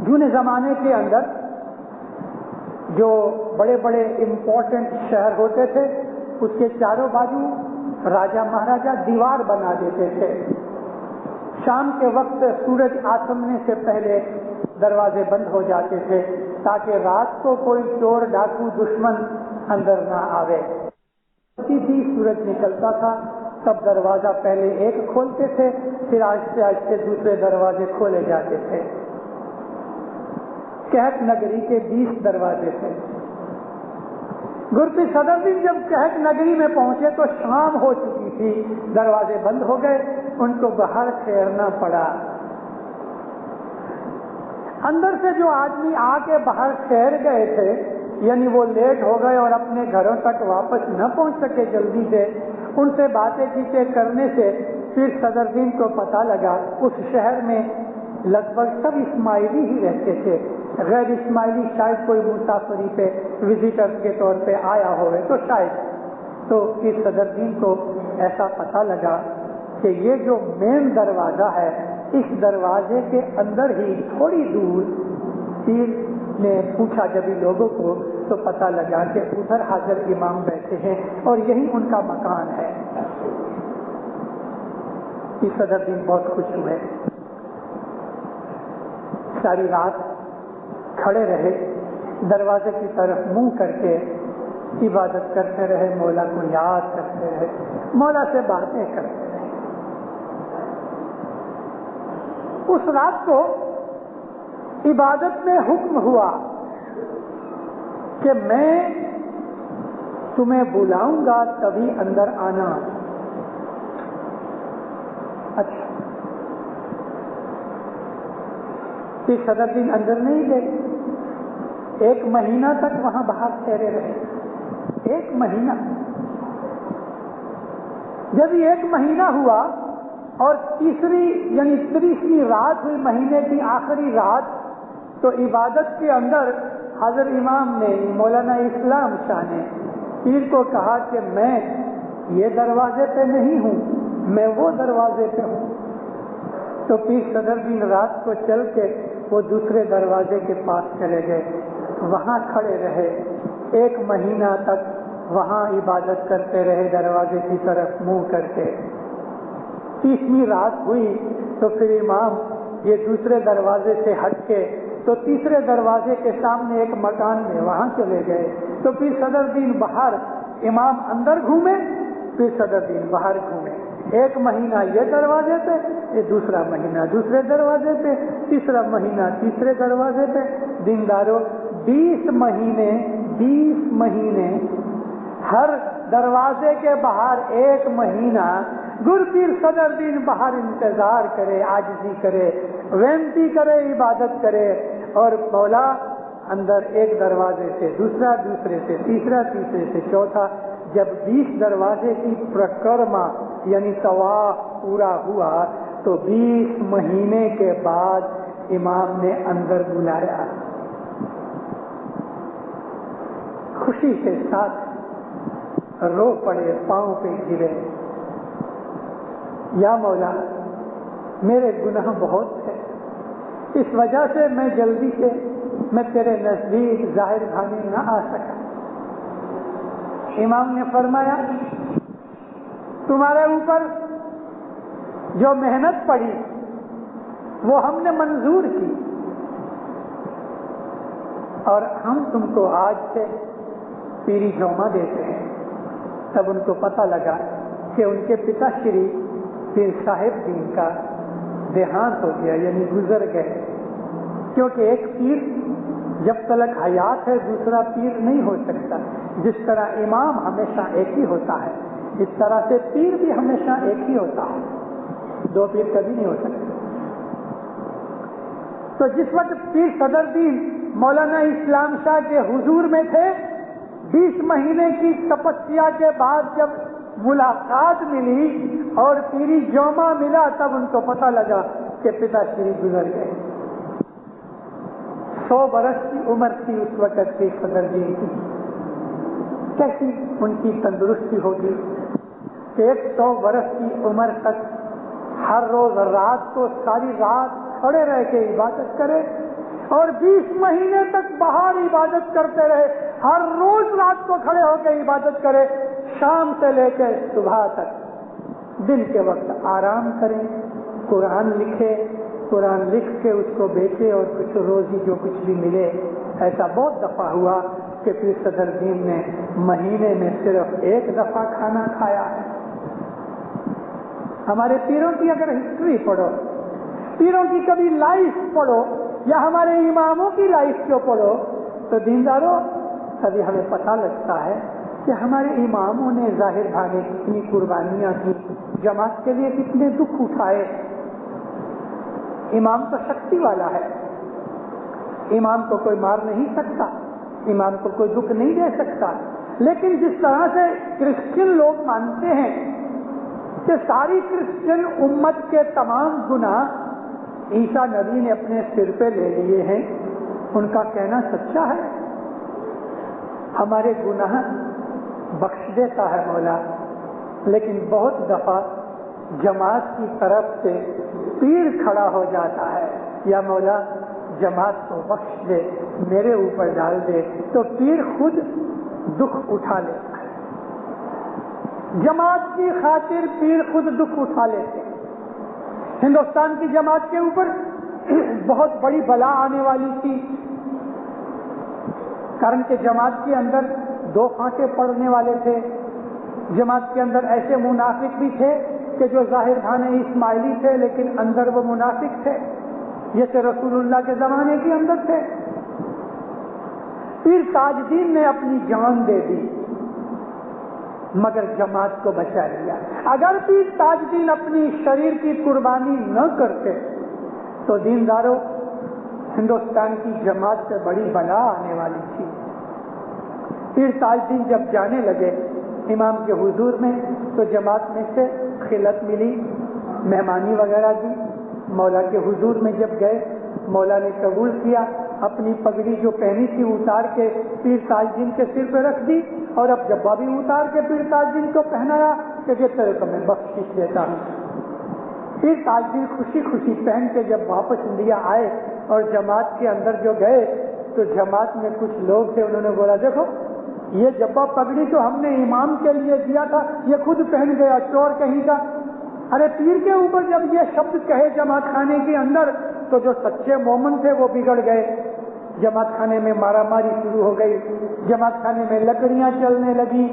جون زمانے کے اندر جو بڑے بڑے امپورٹنٹ شہر ہوتے تھے اس کے چاروں بازو راجا مہاراجا دیوار بنا دیتے تھے. شام کے وقت سورج آسمنے سے پہلے دروازے بند ہو جاتے تھے تاکہ رات کو کوئی چور ڈاکو دشمن اندر نہ آوے. سیدھی سورج نکلتا تھا تب دروازہ پہلے ایک کھولتے تھے, پھر آہستہ آہستہ دوسرے دروازے کھولے جاتے تھے. قحط نگری کے 20 دروازے تھے. گرپیر صدر دین جب قحط نگری میں پہنچے تو شام ہو چکی تھی, دروازے بند ہو گئے, ان کو باہر ٹھہرنا پڑا. اندر سے جو آدمی آ کے باہر ٹھہر گئے تھے یعنی وہ لیٹ ہو گئے اور اپنے گھروں تک واپس نہ پہنچ سکے جلدی سے, ان سے باتیں چیتیں کرنے سے پیر صدر دین کو پتہ لگا اس شہر میں لگ بھگ سب اسماعیلی ہی رہتے تھے. غیر اسماعیلی شاید کوئی مسافری پہ وزٹر کے طور پہ آیا ہوئے تو شاید. تو پیر صدر دین کو ایسا پتہ لگا کہ یہ جو مین دروازہ ہے اس دروازے کے اندر ہی تھوڑی دور, پیر نے پوچھا جبھی لوگوں کو تو پتہ لگا کہ ادھر حاضر امام بیٹھے ہیں اور یہی ان کا مکان ہے. پیر صدر دین بہت خوش ہوئے. ساری رات کھڑے رہے, دروازے کی طرف منہ کر کے عبادت کرتے رہے, مولا کو یاد کرتے رہے, مولا سے باتیں کرتے رہے. اس رات کو عبادت میں حکم ہوا کہ میں تمہیں بلاؤں گا تبھی اندر آنا. اچھا, پیر صدر دین اندر نہیں گئے. 1 مہینہ تک وہاں باہر ٹھہرے رہے. 1 مہینہ. جب یہ 1 مہینہ ہوا اور تیسری یعنی 30ویں رات ہوئی, مہینے کی آخری رات, تو عبادت کے اندر حضرت امام نے مولانا اسلام شاہ نے پیر کو کہا کہ میں یہ دروازے پہ نہیں ہوں, میں وہ دروازے پہ ہوں. تو پیر صدر دین رات کو چل کے وہ دوسرے دروازے کے پاس چلے گئے, وہاں کھڑے رہے. 1 مہینہ تک وہاں عبادت کرتے رہے دروازے کی طرف منہ کر کے. 30ویں رات ہوئی تو پھر امام یہ دوسرے دروازے سے ہٹ کے تو تیسرے دروازے کے سامنے ایک مکان میں وہاں چلے گئے. تو پیر صدر دین باہر, امام اندر گھومے, پیر صدر دین باہر گھومے. 1 مہینہ یہ دروازے پہ, یہ دوسرا مہینہ دوسرے دروازے پہ, تیسرا مہینہ تیسرے دروازے پہ. دینداروں 20 مہینے ہر دروازے کے باہر 1 مہینہ گرپیر صدر دین باہر انتظار کرے, عاجزی کرے, وینتی کرے, عبادت کرے, اور مولا اندر ایک دروازے سے دوسرا, دوسرے سے تیسرا, تیسرے سے چوتھا. جب 20 دروازے کی پرکرما یعنی طواف پورا ہوا تو 20 مہینے کے بعد امام نے اندر بلایا. خوشی کے ساتھ رو پڑے، پاؤں پہ گرے، یا مولا میرے گناہ بہت ہے، اس وجہ سے میں جلدی سے میں تیرے نزدیک ظاہر خانے نہ آ سکا۔ امام نے فرمایا تمہارے اوپر جو محنت پڑی وہ ہم نے منظور کی، اور ہم تم کو آج سے پیری جومہ دیتے ہیں۔ تب ان کو پتہ لگا کہ ان کے پتا شری پیر صاحب دین کا دیہانت ہو گیا، یعنی گزر گئے، کیونکہ ایک پیر جب تلک حیات ہے دوسرا پیر نہیں ہو سکتا۔ جس طرح امام ہمیشہ ایک ہی ہوتا ہے، اس طرح سے پیر بھی ہمیشہ ایک ہی ہوتا ہے، دو پیر کبھی نہیں ہو سکتے۔ تو جس وقت پیر صدر دین مولانا اسلام شاہ کے حضور میں تھے، 20 مہینے کی تپسیا کے بعد جب ملاقات ملی اور پیری جومہ ملا، تب ان کو پتہ لگا کہ پتا شری گزر گئے۔ 100 برس کی عمر تھی اس وقت پیر صدر دین کی۔ کیسی ان کی تندرستی ہوگی کہ 100 برس کی عمر تک ہر روز رات کو ساری رات کھڑے رہ کے عبادت کرے، اور 20 مہینے تک باہر عبادت کرتے رہے، ہر روز رات کو کھڑے ہو کے عبادت کرے، شام سے لے کے صبح تک، دن کے وقت آرام کریں، قرآن لکھے، قرآن لکھ کے اس کو بیچے اور کچھ روزی جو کچھ بھی ملے۔ ایسا بہت دفعہ ہوا کہ پیر صدر دین نے مہینے میں صرف 1 دفعہ کھانا کھایا ہے۔ ہمارے پیروں کی اگر ہسٹری پڑھو، پیروں کی کبھی لائف پڑھو، یا ہمارے اماموں کی لائف کو پڑھو، تو دینداروں کبھی ہمیں پتہ لگتا ہے کہ ہمارے اماموں نے ظاہر بھانے کتنی قربانیاں کی، جماعت کے لیے کتنے دکھ اٹھائے۔ امام تو شکتی والا ہے، امام کو کوئی مار نہیں سکتا، امام کو کوئی دکھ نہیں دے سکتا، لیکن جس طرح سے کرسچن لوگ مانتے ہیں کہ ساری کرسچن امت کے تمام گناہ عیسیٰ نبی نے اپنے سر پہ لے لیے ہیں، ان کا کہنا سچا ہے۔ ہمارے گناہ بخش دیتا ہے مولا، لیکن بہت دفعہ جماعت کی طرف سے پیر کھڑا ہو جاتا ہے، یا مولا جماعت کو بخش دے، میرے اوپر ڈال دے، تو پیر خود دکھ اٹھا لیتا ہے۔ جماعت کی خاطر پیر خود دکھ اٹھا لیتے ہیں۔ ہندوستان کی جماعت کے اوپر بہت بڑی بلا آنے والی تھی، کارن کہ جماعت کے اندر 2 فاٹے پڑنے والے تھے، جماعت کے اندر ایسے منافق بھی تھے کہ جو ظاہر خانے اسماعیلی تھے لیکن اندر وہ منافق تھے، جیسے رسول اللہ کے زمانے کے اندر تھے۔ پیر تاج دین نے اپنی جان دے دی مگر جماعت کو بچا لیا۔ اگر پیر تاج دین اپنی شریر کی قربانی نہ کرتے تو دینداروں ہندوستان کی جماعت سے بڑی بلا آنے والی تھی۔ پیر تاج دین جب جانے لگے امام کے حضور میں، تو جماعت میں سے خلعت ملی، مہمانی وغیرہ دی۔ مولا کے حضور میں جب گئے، مولا نے قبول کیا، اپنی پگڑی جو پہنی تھی اتار کے پیر تاج دین کے سر پہ رکھ دی، اور اب جبا بھی اتار کے پیر تاج دین کو پہنایا کہ یہ تیرے کو میں بخشش دیتا ہوں۔ پیر تاج دین خوشی خوشی پہن کے جب واپس انڈیا آئے اور جماعت کے اندر جو گئے، تو جماعت میں کچھ لوگ تھے، انہوں نے بولا دیکھو یہ جبا پگڑی تو ہم نے امام کے لیے دیا تھا، یہ خود پہن گیا، چور کہیں کا۔ ارے پیر کے اوپر جب یہ شبد کہے جماعت خانے کے اندر، تو جو سچے مومن تھے وہ بگڑ گئے، جماعت خانے میں مارا ماری شروع ہو گئی، جماعت خانے میں لکڑیاں چلنے لگی،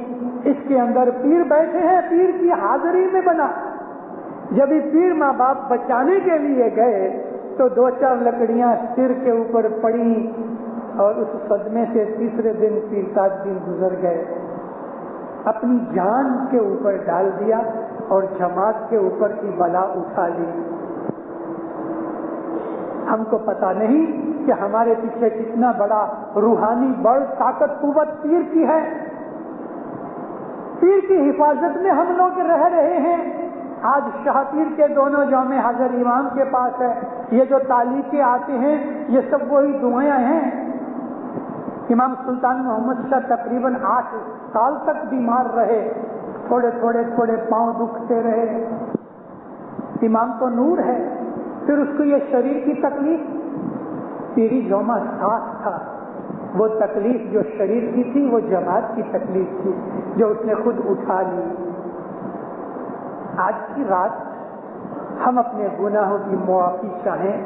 اس کے اندر پیر بیٹھے ہیں، پیر کی حاضری میں بنا۔ جب یہ پیر ماں باپ بچانے کے لیے گئے تو 2-4 لکڑیاں سر کے اوپر پڑی، اور اس صدمے سے تیسرے دن پیر تاج دین گزر گئے۔ اپنی جان کے اوپر ڈال دیا اور جماعت کے اوپر کی بلا اٹھا لی۔ ہم کو پتا نہیں کہ ہمارے پیچھے کتنا بڑا روحانی بڑ طاقت قوت پیر کی ہے۔ پیر کی حفاظت میں ہم لوگ رہ رہے ہیں۔ آج شاہ پیر کے دونوں جامع حضر امام کے پاس ہے، یہ جو تعلیقیں آتے ہیں یہ سب وہی دعائیں ہیں۔ امام سلطان محمد شاہ تقریباً 8 سال تک بیمار رہے، تھوڑے پاؤں دکھتے رہے۔ امام تو نور ہے، پھر اس کو یہ شریر کی تکلیف، پیری جوما ساتھ تھا، وہ تکلیف جو شریر کی تھی وہ جماعت کی تکلیف تھی جو اس نے خود اٹھا لی۔ آج کی رات ہم اپنے گناہوں کی معافی چاہیں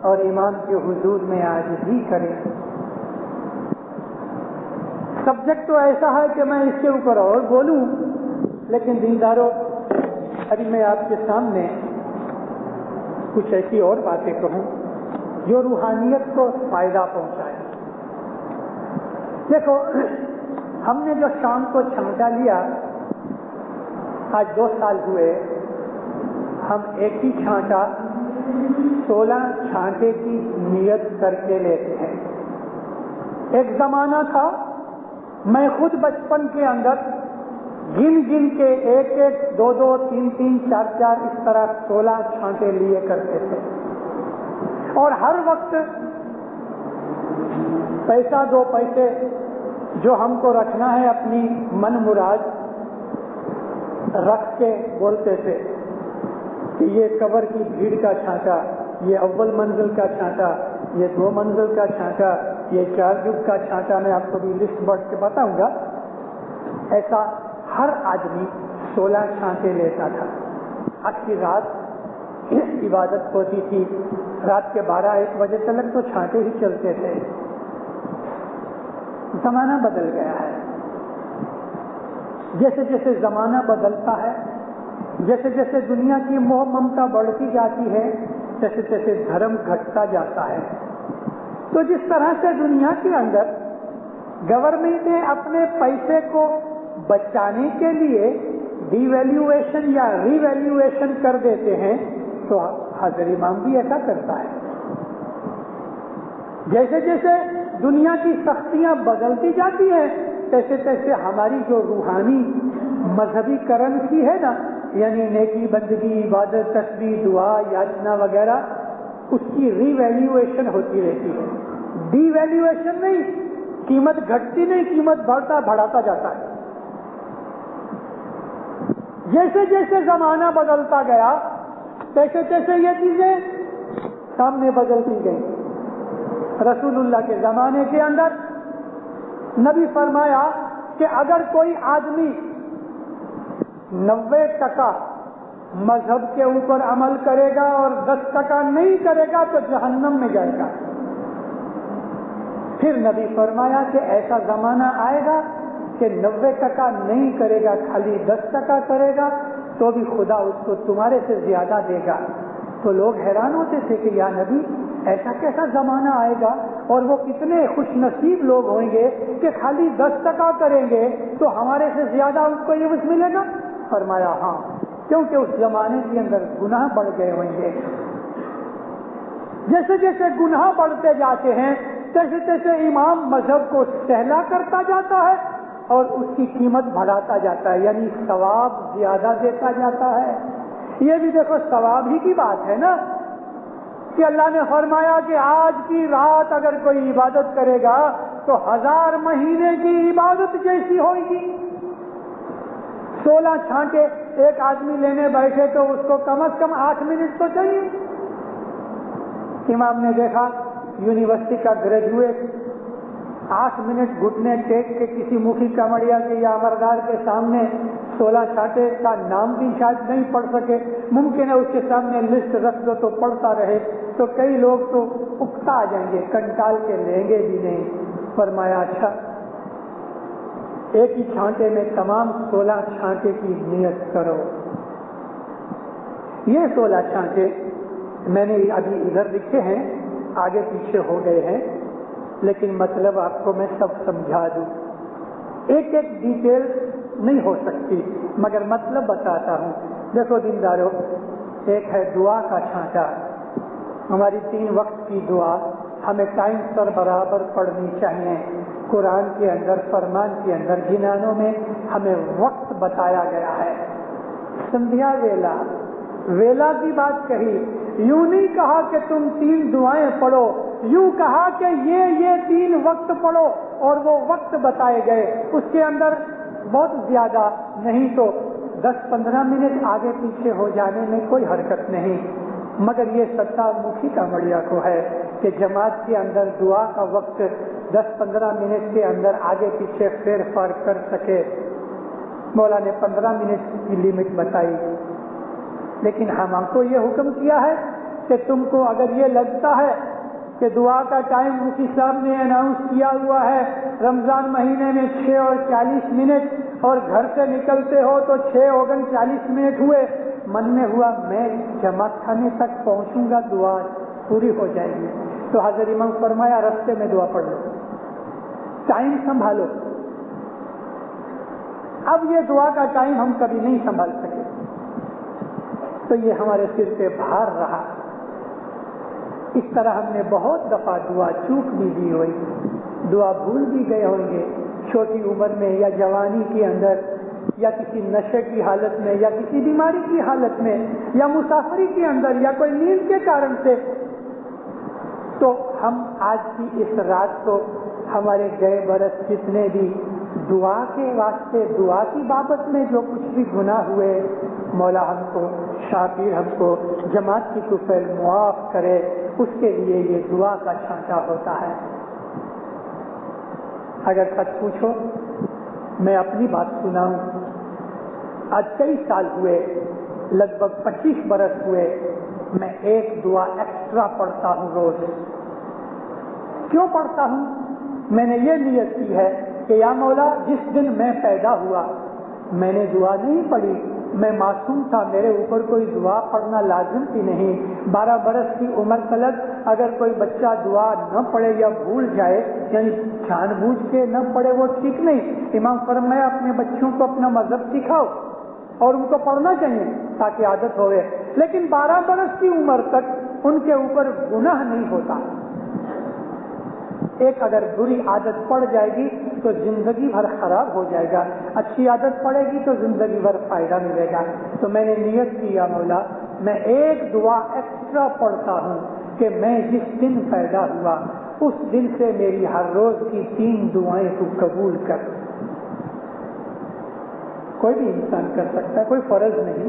اور امام کے حضور میں عاجزی کریں۔ سبجیکٹ تو ایسا ہے کہ میں اس کے اوپر اور بولوں، لیکن دینداروں ابھی میں آپ کے سامنے کچھ ایسی اور باتیں کہوں جو روحانیت کو فائدہ پہنچائے۔ دیکھو، ہم نے جو شام کو چھانٹا لیا، آج 2 سال ہوئے، ہم ایک ہی چھانٹا 16 چھانٹے کی نیت کر کے لیتے ہیں۔ ایک زمانہ تھا میں خود بچپن کے اندر گن کے 1 2 2 3 3 4 4 اس طرح 16 چھانٹے لیے کرتے تھے، اور ہر وقت پیسہ 2 پیسے جو ہم کو رکھنا ہے اپنی من مراد رکھ کے بولتے تھے کہ یہ قبر کی بھیڑ کا چھانٹا، یہ اول منزل کا چھانٹا، یہ 2 منزل کا چھانٹا، یہ 4 جگ کا چھانٹا۔ میں آپ کو بھی لسٹ بڑھ کے بتاؤں گا۔ ایسا ہر آدمی 16 چھانٹے لیتا تھا۔ آخری رات عبادت ہوتی تھی، رات کے 12-1 بجے تک تو چھانٹے ہی چلتے تھے۔ زمانہ بدل گیا ہے۔ جیسے جیسے زمانہ بدلتا ہے، جیسے جیسے دنیا کی موہ ممتا بڑھتی جاتی ہے، جیسے جیسے دھرم گھٹتا جاتا ہے۔ تو جس طرح سے دنیا کے اندر گورنمنٹیں اپنے پیسے کو بچانے کے لیے ڈی ویلیویشن یا ری ویلیویشن کر دیتے ہیں، تو حضرت امام بھی ایسا کرتا ہے۔ جیسے جیسے دنیا کی سختیاں بدلتی جاتی ہیں، تیسے تیسے ہماری جو روحانی مذہبی کرنسی ہے نا، یعنی نیکی، بندگی، عبادت، تسبیح، دعا، یاچنا وغیرہ، اس کی ری ویلیویشن ہوتی رہتی ہے، ڈی ویلیویشن نہیں۔ قیمت گھٹتی نہیں، قیمت بڑھاتا جاتا ہے۔ جیسے جیسے زمانہ بدلتا گیا، تیسے تیسے یہ چیزیں سامنے بدلتی گئیں۔ رسول اللہ کے زمانے کے اندر نبی فرمایا کہ اگر کوئی آدمی 90% مذہب کے اوپر عمل کرے گا اور 10% نہیں کرے گا تو جہنم میں جائے گا۔ پھر نبی فرمایا کہ ایسا زمانہ آئے گا کہ 90% نہیں کرے گا، خالی 10% کرے گا تو بھی خدا اس کو تمہارے سے زیادہ دے گا۔ تو لوگ حیران ہوتے تھے کہ یا نبی، ایسا کیسا زمانہ آئے گا، اور وہ کتنے خوش نصیب لوگ ہوئیں گے کہ خالی 10% کریں گے تو ہمارے سے زیادہ اس کو یہ ملے گا۔ فرمایا ہاں، کیونکہ اس زمانے کے اندر گناہ بڑھ گئے ہوئیں گے۔ جیسے جیسے گناہ بڑھتے جاتے ہیں، تیسے تیسے امام مذہب کو سہلا کرتا جاتا ہے اور اس کی قیمت بڑھاتا جاتا ہے، یعنی ثواب زیادہ دیتا جاتا ہے۔ یہ بھی دیکھو ثواب ہی کی بات ہے نا، کہ اللہ نے فرمایا کہ آج کی رات اگر کوئی عبادت کرے گا تو 1000 مہینے کی عبادت جیسی ہوگی۔ 16 چھانٹے ایک آدمی لینے بیٹھے تو اس کو کم از کم 8 منٹ تو چاہیے۔ امام نے دیکھا یونیورسٹی کا گریجویٹ 8 منٹ گھٹنے ٹیک کے کسی مکھی کمڑیا کے یا امردار کے سامنے 16 چھانٹے کا نام بھی شاید نہیں پڑھ سکے، ممکن ہے اس کے سامنے لسٹ رکھ دو تو پڑھتا رہے، تو کئی لوگ تو اکتا آ جائیں گے، کنٹال کے لیں گے بھی نہیں۔ فرمایا اچھا، ایک ہی چھانٹے میں تمام 16 چھانٹے کی نیت کرو۔ یہ 16 چھانٹے میں نے ابھی ادھر لکھے ہیں، آگے پیچھے ہو گئے ہیں، لیکن مطلب آپ کو میں سب سمجھا دوں۔ ایک ایک ڈیٹیل نہیں ہو سکتی، مگر مطلب بتاتا ہوں۔ دیکھو دیندارو، ایک ہے دعا کا چھانٹا۔ ہماری 3 وقت کی دعا ہمیں ٹائم پر برابر پڑھنی چاہیے۔ قرآن کے اندر، فرمان کے اندر، جنانوں میں ہمیں وقت بتایا گیا ہے۔ سندھیا ویلا، ویلا کی بات کہی، یوں نہیں کہا کہ تم 3 دعائیں پڑھو یوں کہا کہ یہ 3 وقت پڑھو، اور وہ وقت بتائے گئے، اس کے اندر بہت زیادہ نہیں تو 10-15 منٹ آگے پیچھے ہو جانے میں کوئی حرکت نہیں، مگر یہ ستا مکھی کا مڑیا کو ہے کہ جماعت کے اندر دعا کا وقت 10-15 منٹ کے اندر آگے پیچھے پھیر پھار کر سکے۔ مولا نے 15 منٹ کی لمٹ بتائی، لیکن ہم کو یہ حکم کیا ہے کہ تم کو اگر یہ لگتا ہے کہ دعا کا ٹائم مفتی صاحب نے اناؤنس کیا ہوا ہے رمضان مہینے میں 6:40 منٹ اور گھر سے نکلتے ہو تو 6:40 منٹ ہوئے، من میں ہوا میں جماعت خانے تک پہنچوں گا دعا پوری ہو جائے گی، تو حضرت امام فرمایا رستے میں دعا پڑھ لو، ٹائم سنبھالو۔ اب یہ دعا کا ٹائم ہم کبھی نہیں سنبھال سکے، تو یہ ہمارے سر پہ بھار رہا۔ اس طرح ہم نے بہت دفعہ دعا چوک بھی دی ہوئی، دعا بھول بھی گئے ہوں گے چھوٹی عمر میں یا جوانی کے اندر، یا کسی نشے کی حالت میں، یا کسی بیماری کی حالت میں، یا مسافری کے اندر، یا کوئی نیند کے کارن سے۔ تو ہم آج کی اس رات کو ہمارے گئے برس جتنے بھی دعا کے واسطے، دعا کی بابت میں جو کچھ بھی گناہ ہوئے، مولا ہم کو شاکر ہم کو جماعت کی طفیل معاف کرے، اس کے لیے یہ دعا کا چھانٹا ہوتا ہے۔ اگر سچ پوچھو، میں اپنی بات سناؤں، آج کئی سال ہوئے، لگ بھگ 25 برس ہوئے، میں ایک دعا ایکسٹرا پڑھتا ہوں روز۔ کیوں پڑھتا ہوں؟ میں نے یہ نیت کی ہے کہ یا مولا جس دن میں پیدا ہوا میں نے دعا نہیں پڑھی، میں معصوم تھا، میرے اوپر کوئی دعا پڑھنا لازم تھی نہیں۔ 12 برس کی عمر تلک اگر کوئی بچہ دعا نہ پڑھے یا بھول جائے، یعنی جان بوجھ کے نہ پڑھے، وہ ٹھیک نہیں۔ امام فرمایا اپنے بچوں کو اپنا مذہب سکھاؤ اور ان کو پڑھنا چاہیے تاکہ عادت ہوئے، لیکن 12 برس کی عمر تک ان کے اوپر گناہ نہیں ہوتا۔ ایک اگر بری عادت پڑ جائے گی تو زندگی بھر خراب ہو جائے گا، اچھی عادت پڑے گی تو زندگی بھر فائدہ ملے گا۔ تو میں نے نیت کی یا مولا میں ایک دعا ایکسٹرا پڑھتا ہوں کہ میں جس دن پیدا ہوا اس دن سے میری ہر روز کی 3 دعائیں تو قبول کر۔ کوئی بھی انسان کر سکتا ہے، کوئی فرض نہیں۔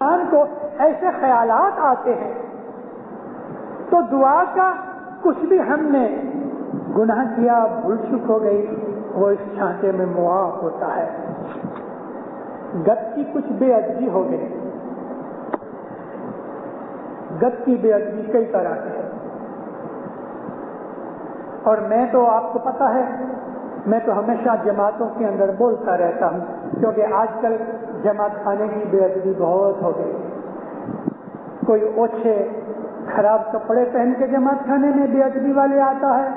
انسان کو ایسے خیالات آتے ہیں تو دعا کا کچھ بھی ہم نے گناہ کیا، بھول چک ہو گئی، وہ اس چھانٹے میں معاف ہوتا ہے۔ گت کی کچھ بے ادبی ہو گئی، گت کی بے ادبی کئی طرح کی ہے، اور میں تو آپ کو پتا ہے میں تو ہمیشہ جماعتوں کے اندر بولتا رہتا ہوں، کیونکہ آج کل جماعت خانے کی بے ادبی بہت ہو گئی۔ کوئی اوچھے خراب کپڑے پہن کے جماعت خانے میں بے ادبی والے آتا ہے،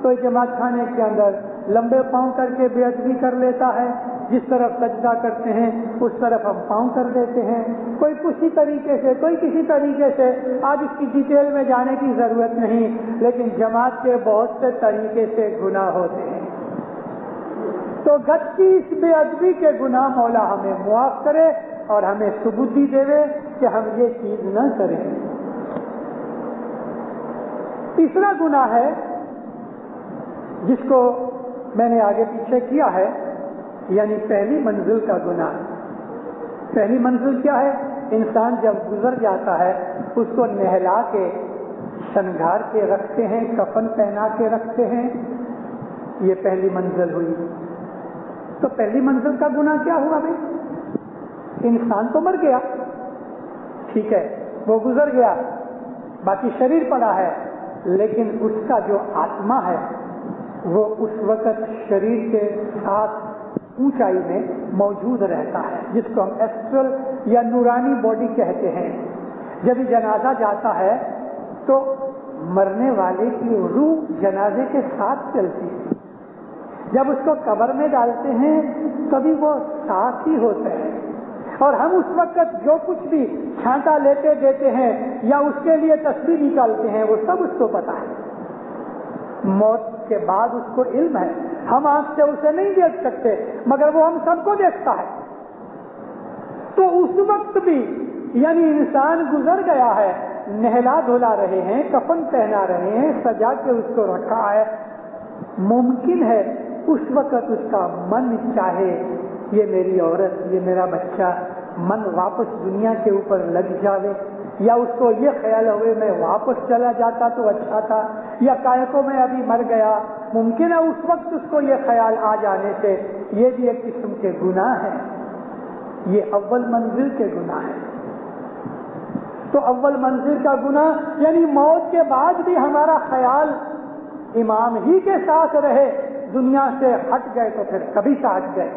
کوئی جماعت خانے کے اندر لمبے پاؤں کر کے بے ادبی کر لیتا ہے، جس طرف سجدہ کرتے ہیں اس طرف ہم پاؤں کر دیتے ہیں، کوئی کسی طریقے سے، کوئی کسی طریقے سے، آج اس کی ڈیٹیل میں جانے کی ضرورت نہیں، لیکن جماعت کے بہت سے طریقے سے گناہ ہوتے ہیں۔ تو گت کی اس بے ادبی کے گناہ مولا ہمیں معاف کرے اور ہمیں سبودی دے کہ ہم یہ چیز نہ کریں۔ تیسرا گناہ ہے جس کو میں نے آگے پیچھے کیا ہے، یعنی پہلی منزل کا گناہ۔ پہلی منزل کیا ہے؟ انسان جب گزر جاتا ہے اس کو نہلا کے شنگار کے رکھتے ہیں، کفن پہنا کے رکھتے ہیں، یہ پہلی منزل ہوئی۔ تو پہلی منزل کا گناہ کیا ہوا بھائی؟ انسان تو مر گیا، ٹھیک ہے، وہ گزر گیا، باقی شریر پڑا ہے، لیکن اس کا جو آتما ہے وہ اس وقت شریر کے ساتھ اونچائی میں موجود رہتا ہے، جس کو ہم ایسٹرل یا نورانی باڈی کہتے ہیں۔ جب جنازہ جاتا ہے تو مرنے والے کی روح جنازے کے ساتھ چلتی ہے، جب اس کو قبر میں ڈالتے ہیں تبھی وہ ساتھ ہی ہوتے ہیں، اور ہم اس وقت جو کچھ بھی چھانٹا لیتے دیتے ہیں یا اس کے لیے تسبیح نکالتے ہیں وہ سب اس کو پتا ہے۔ موت کے بعد اس کو علم ہے، ہم آنکھ سے اسے نہیں دیکھ سکتے مگر وہ ہم سب کو دیکھتا ہے۔ تو اس وقت بھی یعنی انسان گزر گیا ہے، نہلا دھلا رہے ہیں، کفن پہنا رہے ہیں، سجا کے اس کو رکھا ہے، ممکن ہے اس وقت اس کا من چاہے یہ میری عورت، یہ میرا بچہ، من واپس دنیا کے اوپر لگ جاوے، یا اس کو یہ خیال ہوئے میں واپس چلا جاتا تو اچھا تھا، یا کاہے کو میں ابھی مر گیا، ممکن ہے اس وقت اس کو یہ خیال آ جانے سے، یہ بھی ایک قسم کے گناہ ہیں، یہ اول منزل کے گناہ ہیں۔ تو اول منزل کا گناہ یعنی موت کے بعد بھی ہمارا خیال امام ہی کے ساتھ رہے، دنیا سے ہٹ گئے تو پھر کبھی سے ہٹ گئے۔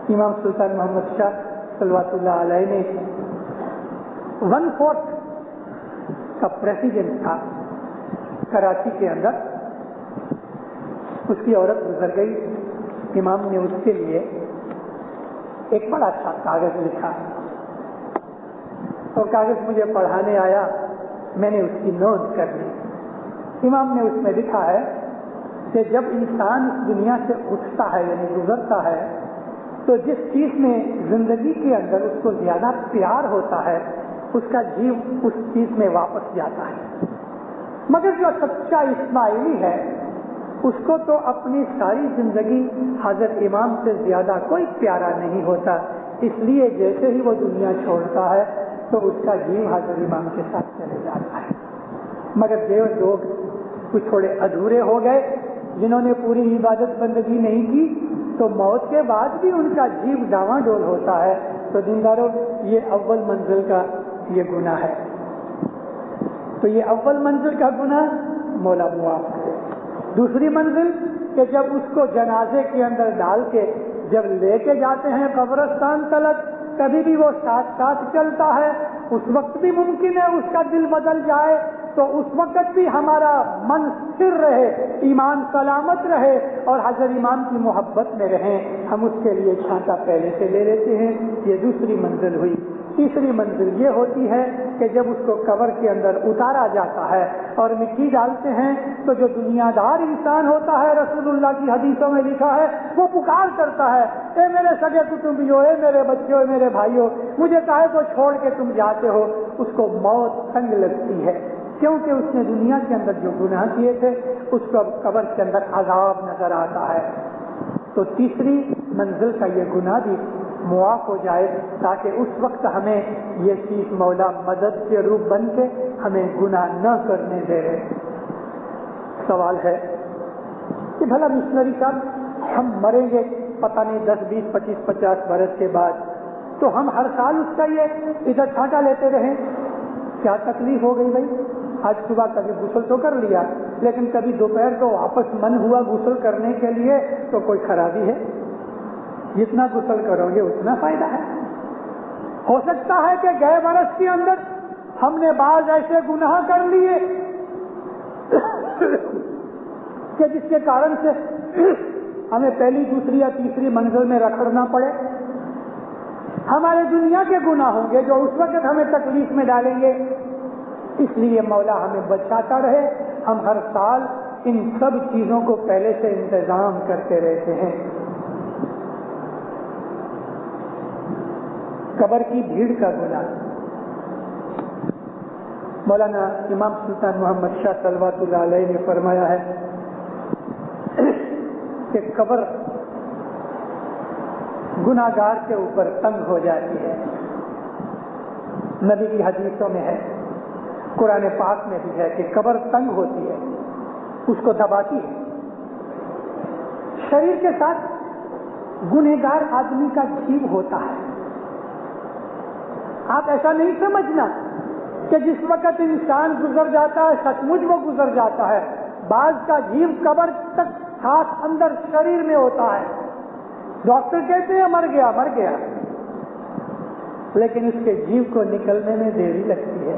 امام سلطان محمد شاہ صلوات اللہ علیہ نے 1/4 کا پریزیڈنٹ تھا کراچی کے اندر، اس کی عورت گزر گئی، امام نے اس کے لیے ایک بڑا اچھا کاغذ لکھا، اور کاغذ مجھے پڑھانے آیا، میں نے اس کی نوٹ کر لی۔ امام نے اس میں لکھا ہے کہ جب انسان اس دنیا سے اٹھتا ہے یعنی گزرتا ہے تو جس چیز میں زندگی کے اندر اس کو زیادہ پیار ہوتا ہے اس کا جیو اس چیز میں واپس جاتا ہے، مگر جو سچا اسماعیلی ہے اس کو تو اپنی ساری زندگی حضرت امام سے زیادہ کوئی پیارا نہیں ہوتا، اس لیے جیسے ہی وہ دنیا چھوڑتا ہے تو اس کا جیو حضرت امام کے ساتھ چلے جاتا ہے۔ مگر جو لوگ کچھ تھوڑے ادھورے ہو گئے، جنہوں نے پوری عبادت بندگی نہیں کی، تو موت کے بعد بھی ان کا جیو ڈاواں ڈول ہوتا ہے۔ تو دینداروں، یہ اول منزل کا یہ گناہ ہے۔ تو یہ اول منزل کا گناہ مولا معاف کرے۔ دوسری منزل کہ جب اس کو جنازے کے اندر ڈال کے جب لے کے جاتے ہیں قبرستان تلک، کبھی بھی وہ ساتھ ساتھ چلتا ہے، اس وقت بھی ممکن ہے اس کا دل بدل جائے، تو اس وقت بھی ہمارا من ستھر رہے، ایمان سلامت رہے اور حضرت امام کی محبت میں رہیں، ہم اس کے لیے چھانٹا پہلے سے لے لیتے ہیں۔ یہ دوسری منزل ہوئی۔ تیسری منزل یہ ہوتی ہے کہ جب اس کو قبر کے اندر اتارا جاتا ہے اور مٹی ڈالتے ہیں تو جو دنیا دار انسان ہوتا ہے، رسول اللہ کی حدیثوں میں لکھا ہے، وہ پکار کرتا ہے، اے میرے سگے کٹمبیوں، اے میرے بچوں، اے میرے بھائیوں، مجھے کاہے کو چھوڑ کے تم جاتے ہو۔ اس کو موت تنگ لگتی ہے، کیونکہ اس نے دنیا کے اندر جو گناہ کیے تھے اس کو اب قبر کے اندر عذاب نظر آتا ہے۔ تو تیسری منزل کا یہ گناہ بھی معاف ہو جائے، تاکہ اس وقت ہمیں یہ چیز مولا مدد کے روپ بن کے ہمیں گناہ نہ کرنے دے رہے۔ سوال ہے کہ بھلا مشنری صاحب ہم مریں گے پتہ نہیں 10 20 25 50 برس کے بعد، تو ہم ہر سال اس کا یہ ادھر چھانٹا لیتے رہیں، کیا تکلیف ہو گئی بھائی؟ آج صبح کبھی غسل تو کر لیا، لیکن کبھی دوپہر کو واپس من ہوا غسل کرنے کے لیے تو کوئی خرابی ہے؟ جتنا غسل کرو گے اتنا فائدہ ہے۔ ہو سکتا ہے کہ گئے برس کے اندر ہم نے بعض ایسے گناہ کر لیے کہ جس کے کارن سے ہمیں پہلی دوسری یا تیسری منزل میں رکھڑنا پڑے۔ ہمارے دنیا کے گناہ ہوں گے جو اس وقت ہمیں تکلیف میں ڈالیں گے، اس لیے مولا ہمیں بچاتا رہے۔ ہم ہر سال ان سب چیزوں کو پہلے سے انتظام کرتے رہتے ہیں۔ قبر کی بھیڑ کا گناہ، مولانا امام سلطان محمد شاہ صلوات اللہ علیہ نے فرمایا ہے کہ قبر گناہگار کے اوپر تنگ ہو جاتی ہے۔ نبی کی حدیثوں میں ہے، قرآن پاک میں بھی ہے کہ قبر تنگ ہوتی ہے، اس کو دباتی ہے۔ شریر کے ساتھ گنہگار آدمی کا جیو ہوتا ہے۔ آپ ایسا نہیں سمجھنا کہ جس وقت انسان گزر جاتا ہے سچ مچ وہ گزر جاتا ہے۔ بعض کا جیو قبر تک ساتھ اندر شریر میں ہوتا ہے، ڈاکٹر کہتے ہیں مر گیا مر گیا، لیکن اس کے جیو کو نکلنے میں دیری لگتی ہے۔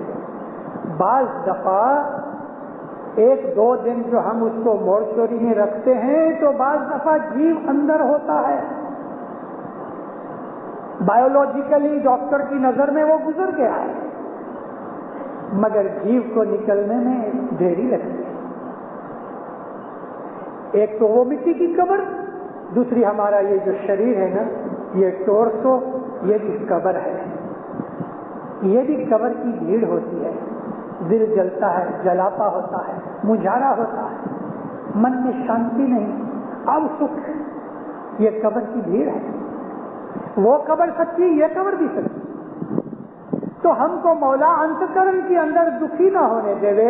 بعض دفعہ 1-2 دن جو ہم اس کو مورچوری میں رکھتے ہیں تو بعض دفعہ جیو اندر ہوتا ہے، بایولوجیکلی ڈاکٹر کی نظر میں وہ گزر گیا ہے، مگر جیو کو نکلنے میں دیری لگتی ہے۔ ایک تو وہ مٹی کی قبر، دوسری ہمارا یہ جو شریر ہے نا، یہ ٹورسو یہ بھی قبر ہے، یہ بھی قبر کی بھیڑ ہوتی ہے، دل جلتا ہے، جلاپا ہوتا ہے، مجھارا ہوتا ہے، من میں شانتی نہیں، اب سکھ، یہ قبر کی بھیڑ ہے۔ وہ قبر سچی، یہ قبر بھی سچی۔ تو ہم کو مولا انتکرن کے اندر دکھی نہ ہونے دے،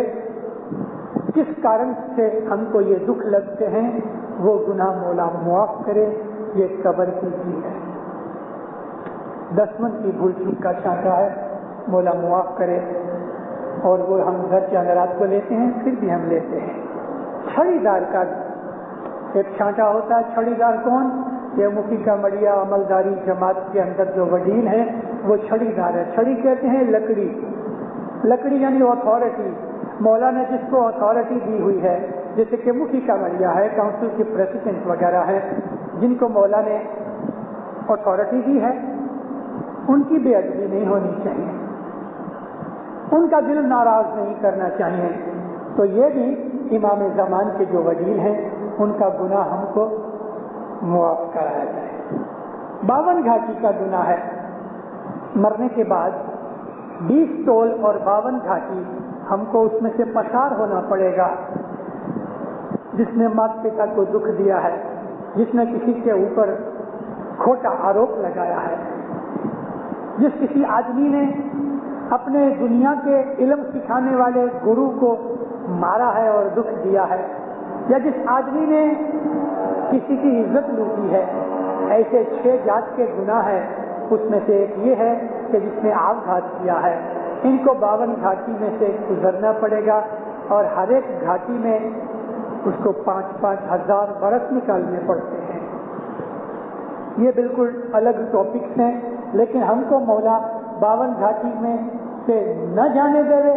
جس کارن سے ہم کو یہ دکھ لگتے ہیں وہ گناہ مولا معاف کرے، یہ قبر کی بھیڑ ہے۔ 10 من کی بھول چوک کا چھانٹا ہے، مولا معاف کرے، اور وہ ہم گھر جانورات کو لیتے ہیں، پھر بھی ہم لیتے ہیں۔ چھڑی دار کا ایک چھانٹا ہوتا ہے، چھڑی دار کون؟ یہ مفی کا مڑیا عملداری جماعت کے اندر جو وڈیل ہے وہ چھڑی دار ہے۔ چھڑی کہتے ہیں لکڑی، لکڑی یعنی اتھارٹی، مولا نے جس کو اتھارٹی دی ہوئی ہے، جیسے کہ مفی کا مڑیا ہے، کاؤنسل کے پریزیڈنٹ وغیرہ ہیں، جن کو مولا نے اتھارٹی دی ہے، ان کی بے ادبی نہیں ہونی چاہیے، ان کا دل ناراض نہیں کرنا چاہیے۔ تو یہ بھی امام زمان کے جو وڈیل ہیں ان کا گناہ ہم کو معاف کرایا جائے۔ 52 گھاٹی کا گناہ ہے، مرنے کے بعد 20 تول اور 52 گھاٹی ہم کو اس میں سے پسار ہونا پڑے گا۔ جس نے مات پتا کو دکھ دیا ہے، جس نے کسی کے اوپر کھوٹا آروپ لگایا ہے، جس کسی آدمی نے اپنے دنیا کے علم سکھانے والے گرو کو مارا ہے اور دکھ دیا ہے، یا جس آدمی نے کسی کی عزت لوٹی ہے، ایسے 6 جات کے گناہ ہے۔ اس میں سے ایک یہ ہے کہ جس نے آگ گھاٹ کیا ہے، ان کو 52 گھاٹی میں سے گزرنا پڑے گا، اور ہر ایک گھاٹی میں اس کو 5-5 ہزار برس نکالنے پڑتے ہیں۔ یہ بالکل الگ ٹاپکس ہیں، لیکن ہم کو مولا 52 گھاٹی میں سے نہ جانے دے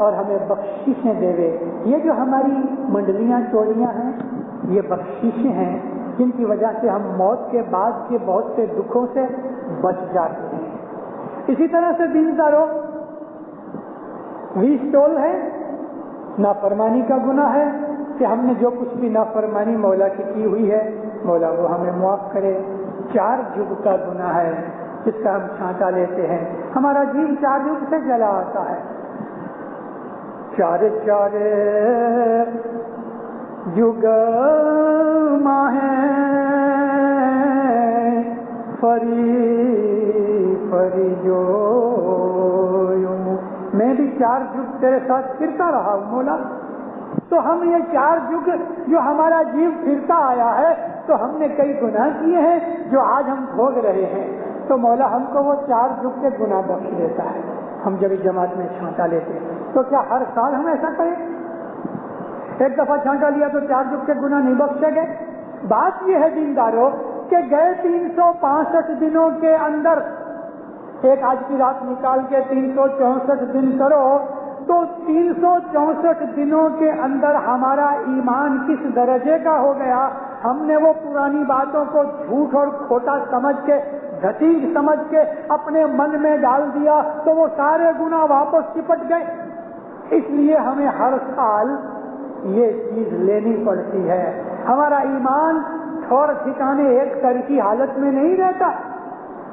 اور ہمیں بخششیں دے۔ یہ جو ہماری منڈلیاں چوڑیاں ہیں یہ بخششیں ہیں، جن کی وجہ سے ہم موت کے بعد کے بہت سے دکھوں سے بچ جاتے ہیں۔ اسی طرح سے دینداروں 20 ٹول ہے، نافرمانی کا گناہ ہے کہ ہم نے جو کچھ بھی نافرمانی مولا کی ہوئی ہے مولا وہ ہمیں معاف کرے۔ 4 جگ کا گناہ ہے جس کا ہم چھانٹا لیتے ہیں، ہمارا جیو 4 جگ سے جلا آتا ہے۔ 4 جگ ماہیں فری فری جو میں بھی 4 جگ تیرے ساتھ پھرتا رہا ہوں مولا۔ تو ہم یہ 4 جگ جو ہمارا جیو پھرتا آیا ہے تو ہم نے کئی گناہ کیے ہیں جو آج ہم بھوگ رہے ہیں، تو مولا ہم کو وہ 4 جگ کے گناہ بخش دیتا ہے ہم جب جماعت میں چھانٹا لیتے ہیں۔ تو کیا ہر سال ہم ایسا کریں؟ ایک دفعہ چھانٹا لیا تو 4 جگ کے گناہ نہیں بخشے گئے؟ بات یہ ہے دینداروں کہ گئے 365 دنوں کے اندر ایک آج کی رات نکال کے 364 دن کرو تو 364 دنوں کے اندر ہمارا ایمان کس درجے کا ہو گیا؟ ہم نے وہ پرانی باتوں کو جھوٹ اور کھوٹا سمجھ کے، گھٹیج سمجھ کے اپنے من میں ڈال دیا تو وہ سارے گناہ واپس چپٹ گئے۔ اس لیے ہمیں ہر سال یہ چیز لینی پڑتی ہے۔ ہمارا ایمان ٹھور ٹھکانے ایک طرح کی حالت میں نہیں رہتا،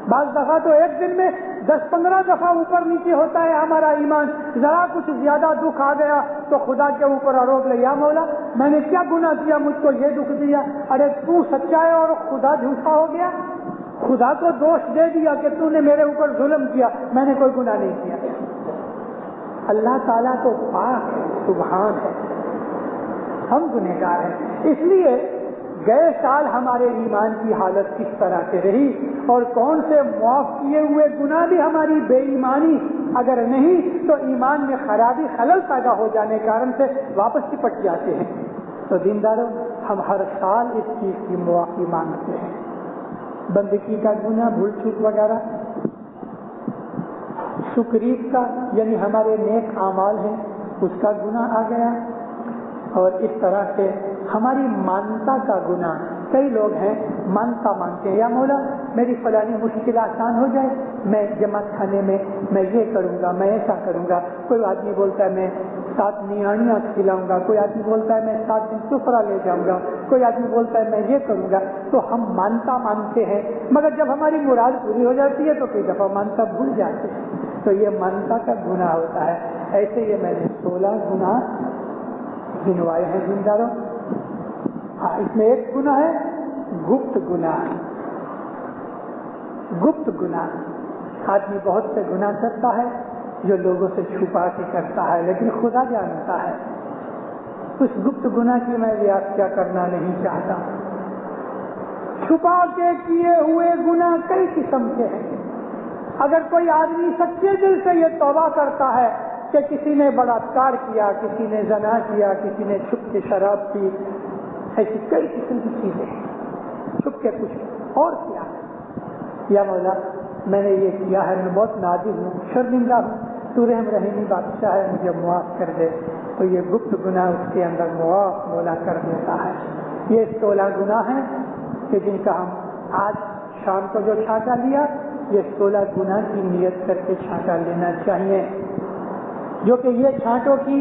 بعض دفعہ تو ایک دن میں 10-15 دفعہ اوپر نیچے ہوتا ہے ہمارا ایمان۔ ذرا کچھ زیادہ دکھ آ گیا تو خدا کے اوپر آروپ لیا، مولا میں نے کیا گناہ کیا، مجھ کو یہ دکھ دیا۔ ارے تو سچا ہے اور خدا جھوٹا ہو گیا؟ خدا کو دوش دے دیا کہ تو نے میرے اوپر ظلم کیا، میں نے کوئی گناہ نہیں کیا۔ اللہ تعالیٰ تو پاک ہے، سبحان ہے، ہم گنہگار ہیں۔ اس لیے گئے سال ہمارے ایمان کی حالت کس طرح سے رہی اور کون سے معاف کیے ہوئے گناہ بھی ہماری بے ایمانی اگر نہیں تو ایمان میں خرابی خلل پیدا ہو جانے کارن سے واپس چپٹ جاتے ہیں۔ تو دینداروں ہم ہر سال اس چیز کی معافی مانگتے ہیں۔ بندگی کا گناہ، بھول چوک وغیرہ، شکریت کا یعنی ہمارے نیک اعمال ہیں اس کا گناہ آ گیا، اور اس طرح سے ہماری مانتا کا گناہ۔ کئی لوگ ہیں مانتا مانتے ہیں، یا مولا میری فلانی مشکل آسان ہو جائے، میں جماعت خانے میں میں یہ کروں گا، میں ایسا کروں گا۔ کوئی آدمی بولتا ہے میں 7 نیاڑیاں کھلاؤں گا، کوئی آدمی بولتا ہے میں 7 دن سفرہ لے جاؤں گا، کوئی آدمی بولتا ہے میں یہ کروں گا۔ تو ہم مانتا مانتے ہیں، مگر جب ہماری مراد پوری ہو جاتی ہے تو کئی دفعہ مانتا بھول جاتے ہیں، تو یہ مانتا کا گناہ ہوتا ہے۔ ایسے یہ میں نے 16 گناہ گنوائے ہیں زمینداروں۔ ہاں، اس میں ایک گناہ ہے گپت گناہ۔ گپت گناہ، آدمی بہت سے گناہ کرتا ہے جو لوگوں سے چھپا کے کرتا ہے، لیکن خدا جانتا ہے۔ اس گپت گناہ کی میں ویاخیا کرنا نہیں چاہتا۔ چھپا کے کیے ہوئے گناہ کئی قسم کے ہیں۔ اگر کوئی آدمی سچے دل سے یہ توبہ کرتا ہے کہ کسی نے بلاత్కాر کیا، کسی نے زنا کیا، کسی نے چھپ کے شراب پی، ایسی کئی قسم کی چیزیں ہیں، چھپ کے کچھ اور کیا ہے، یا مولا میں نے یہ کیا ہے، میں بہت نادر ہوں، شرمندہ ہوں، تو رحم رحیمی بادشاہ ہے، مجھے معاف کر دے، تو یہ گپت گناہ اس کے اندر معاف مولا کر دیتا ہے۔ یہ 16 گناہ ہیں کہ جن کا ہم آج شام کو جو چھانٹا لیا، یہ 16 گناہ کی نیت کر کے چھانٹا لینا چاہیے، جو کہ یہ چھانٹوں کی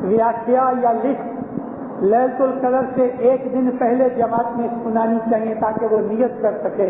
ویاخیا یا لسٹ لیلۃ القدر سے ایک دن پہلے جماعت میں سنانی چاہیے تاکہ وہ نیت کر سکے۔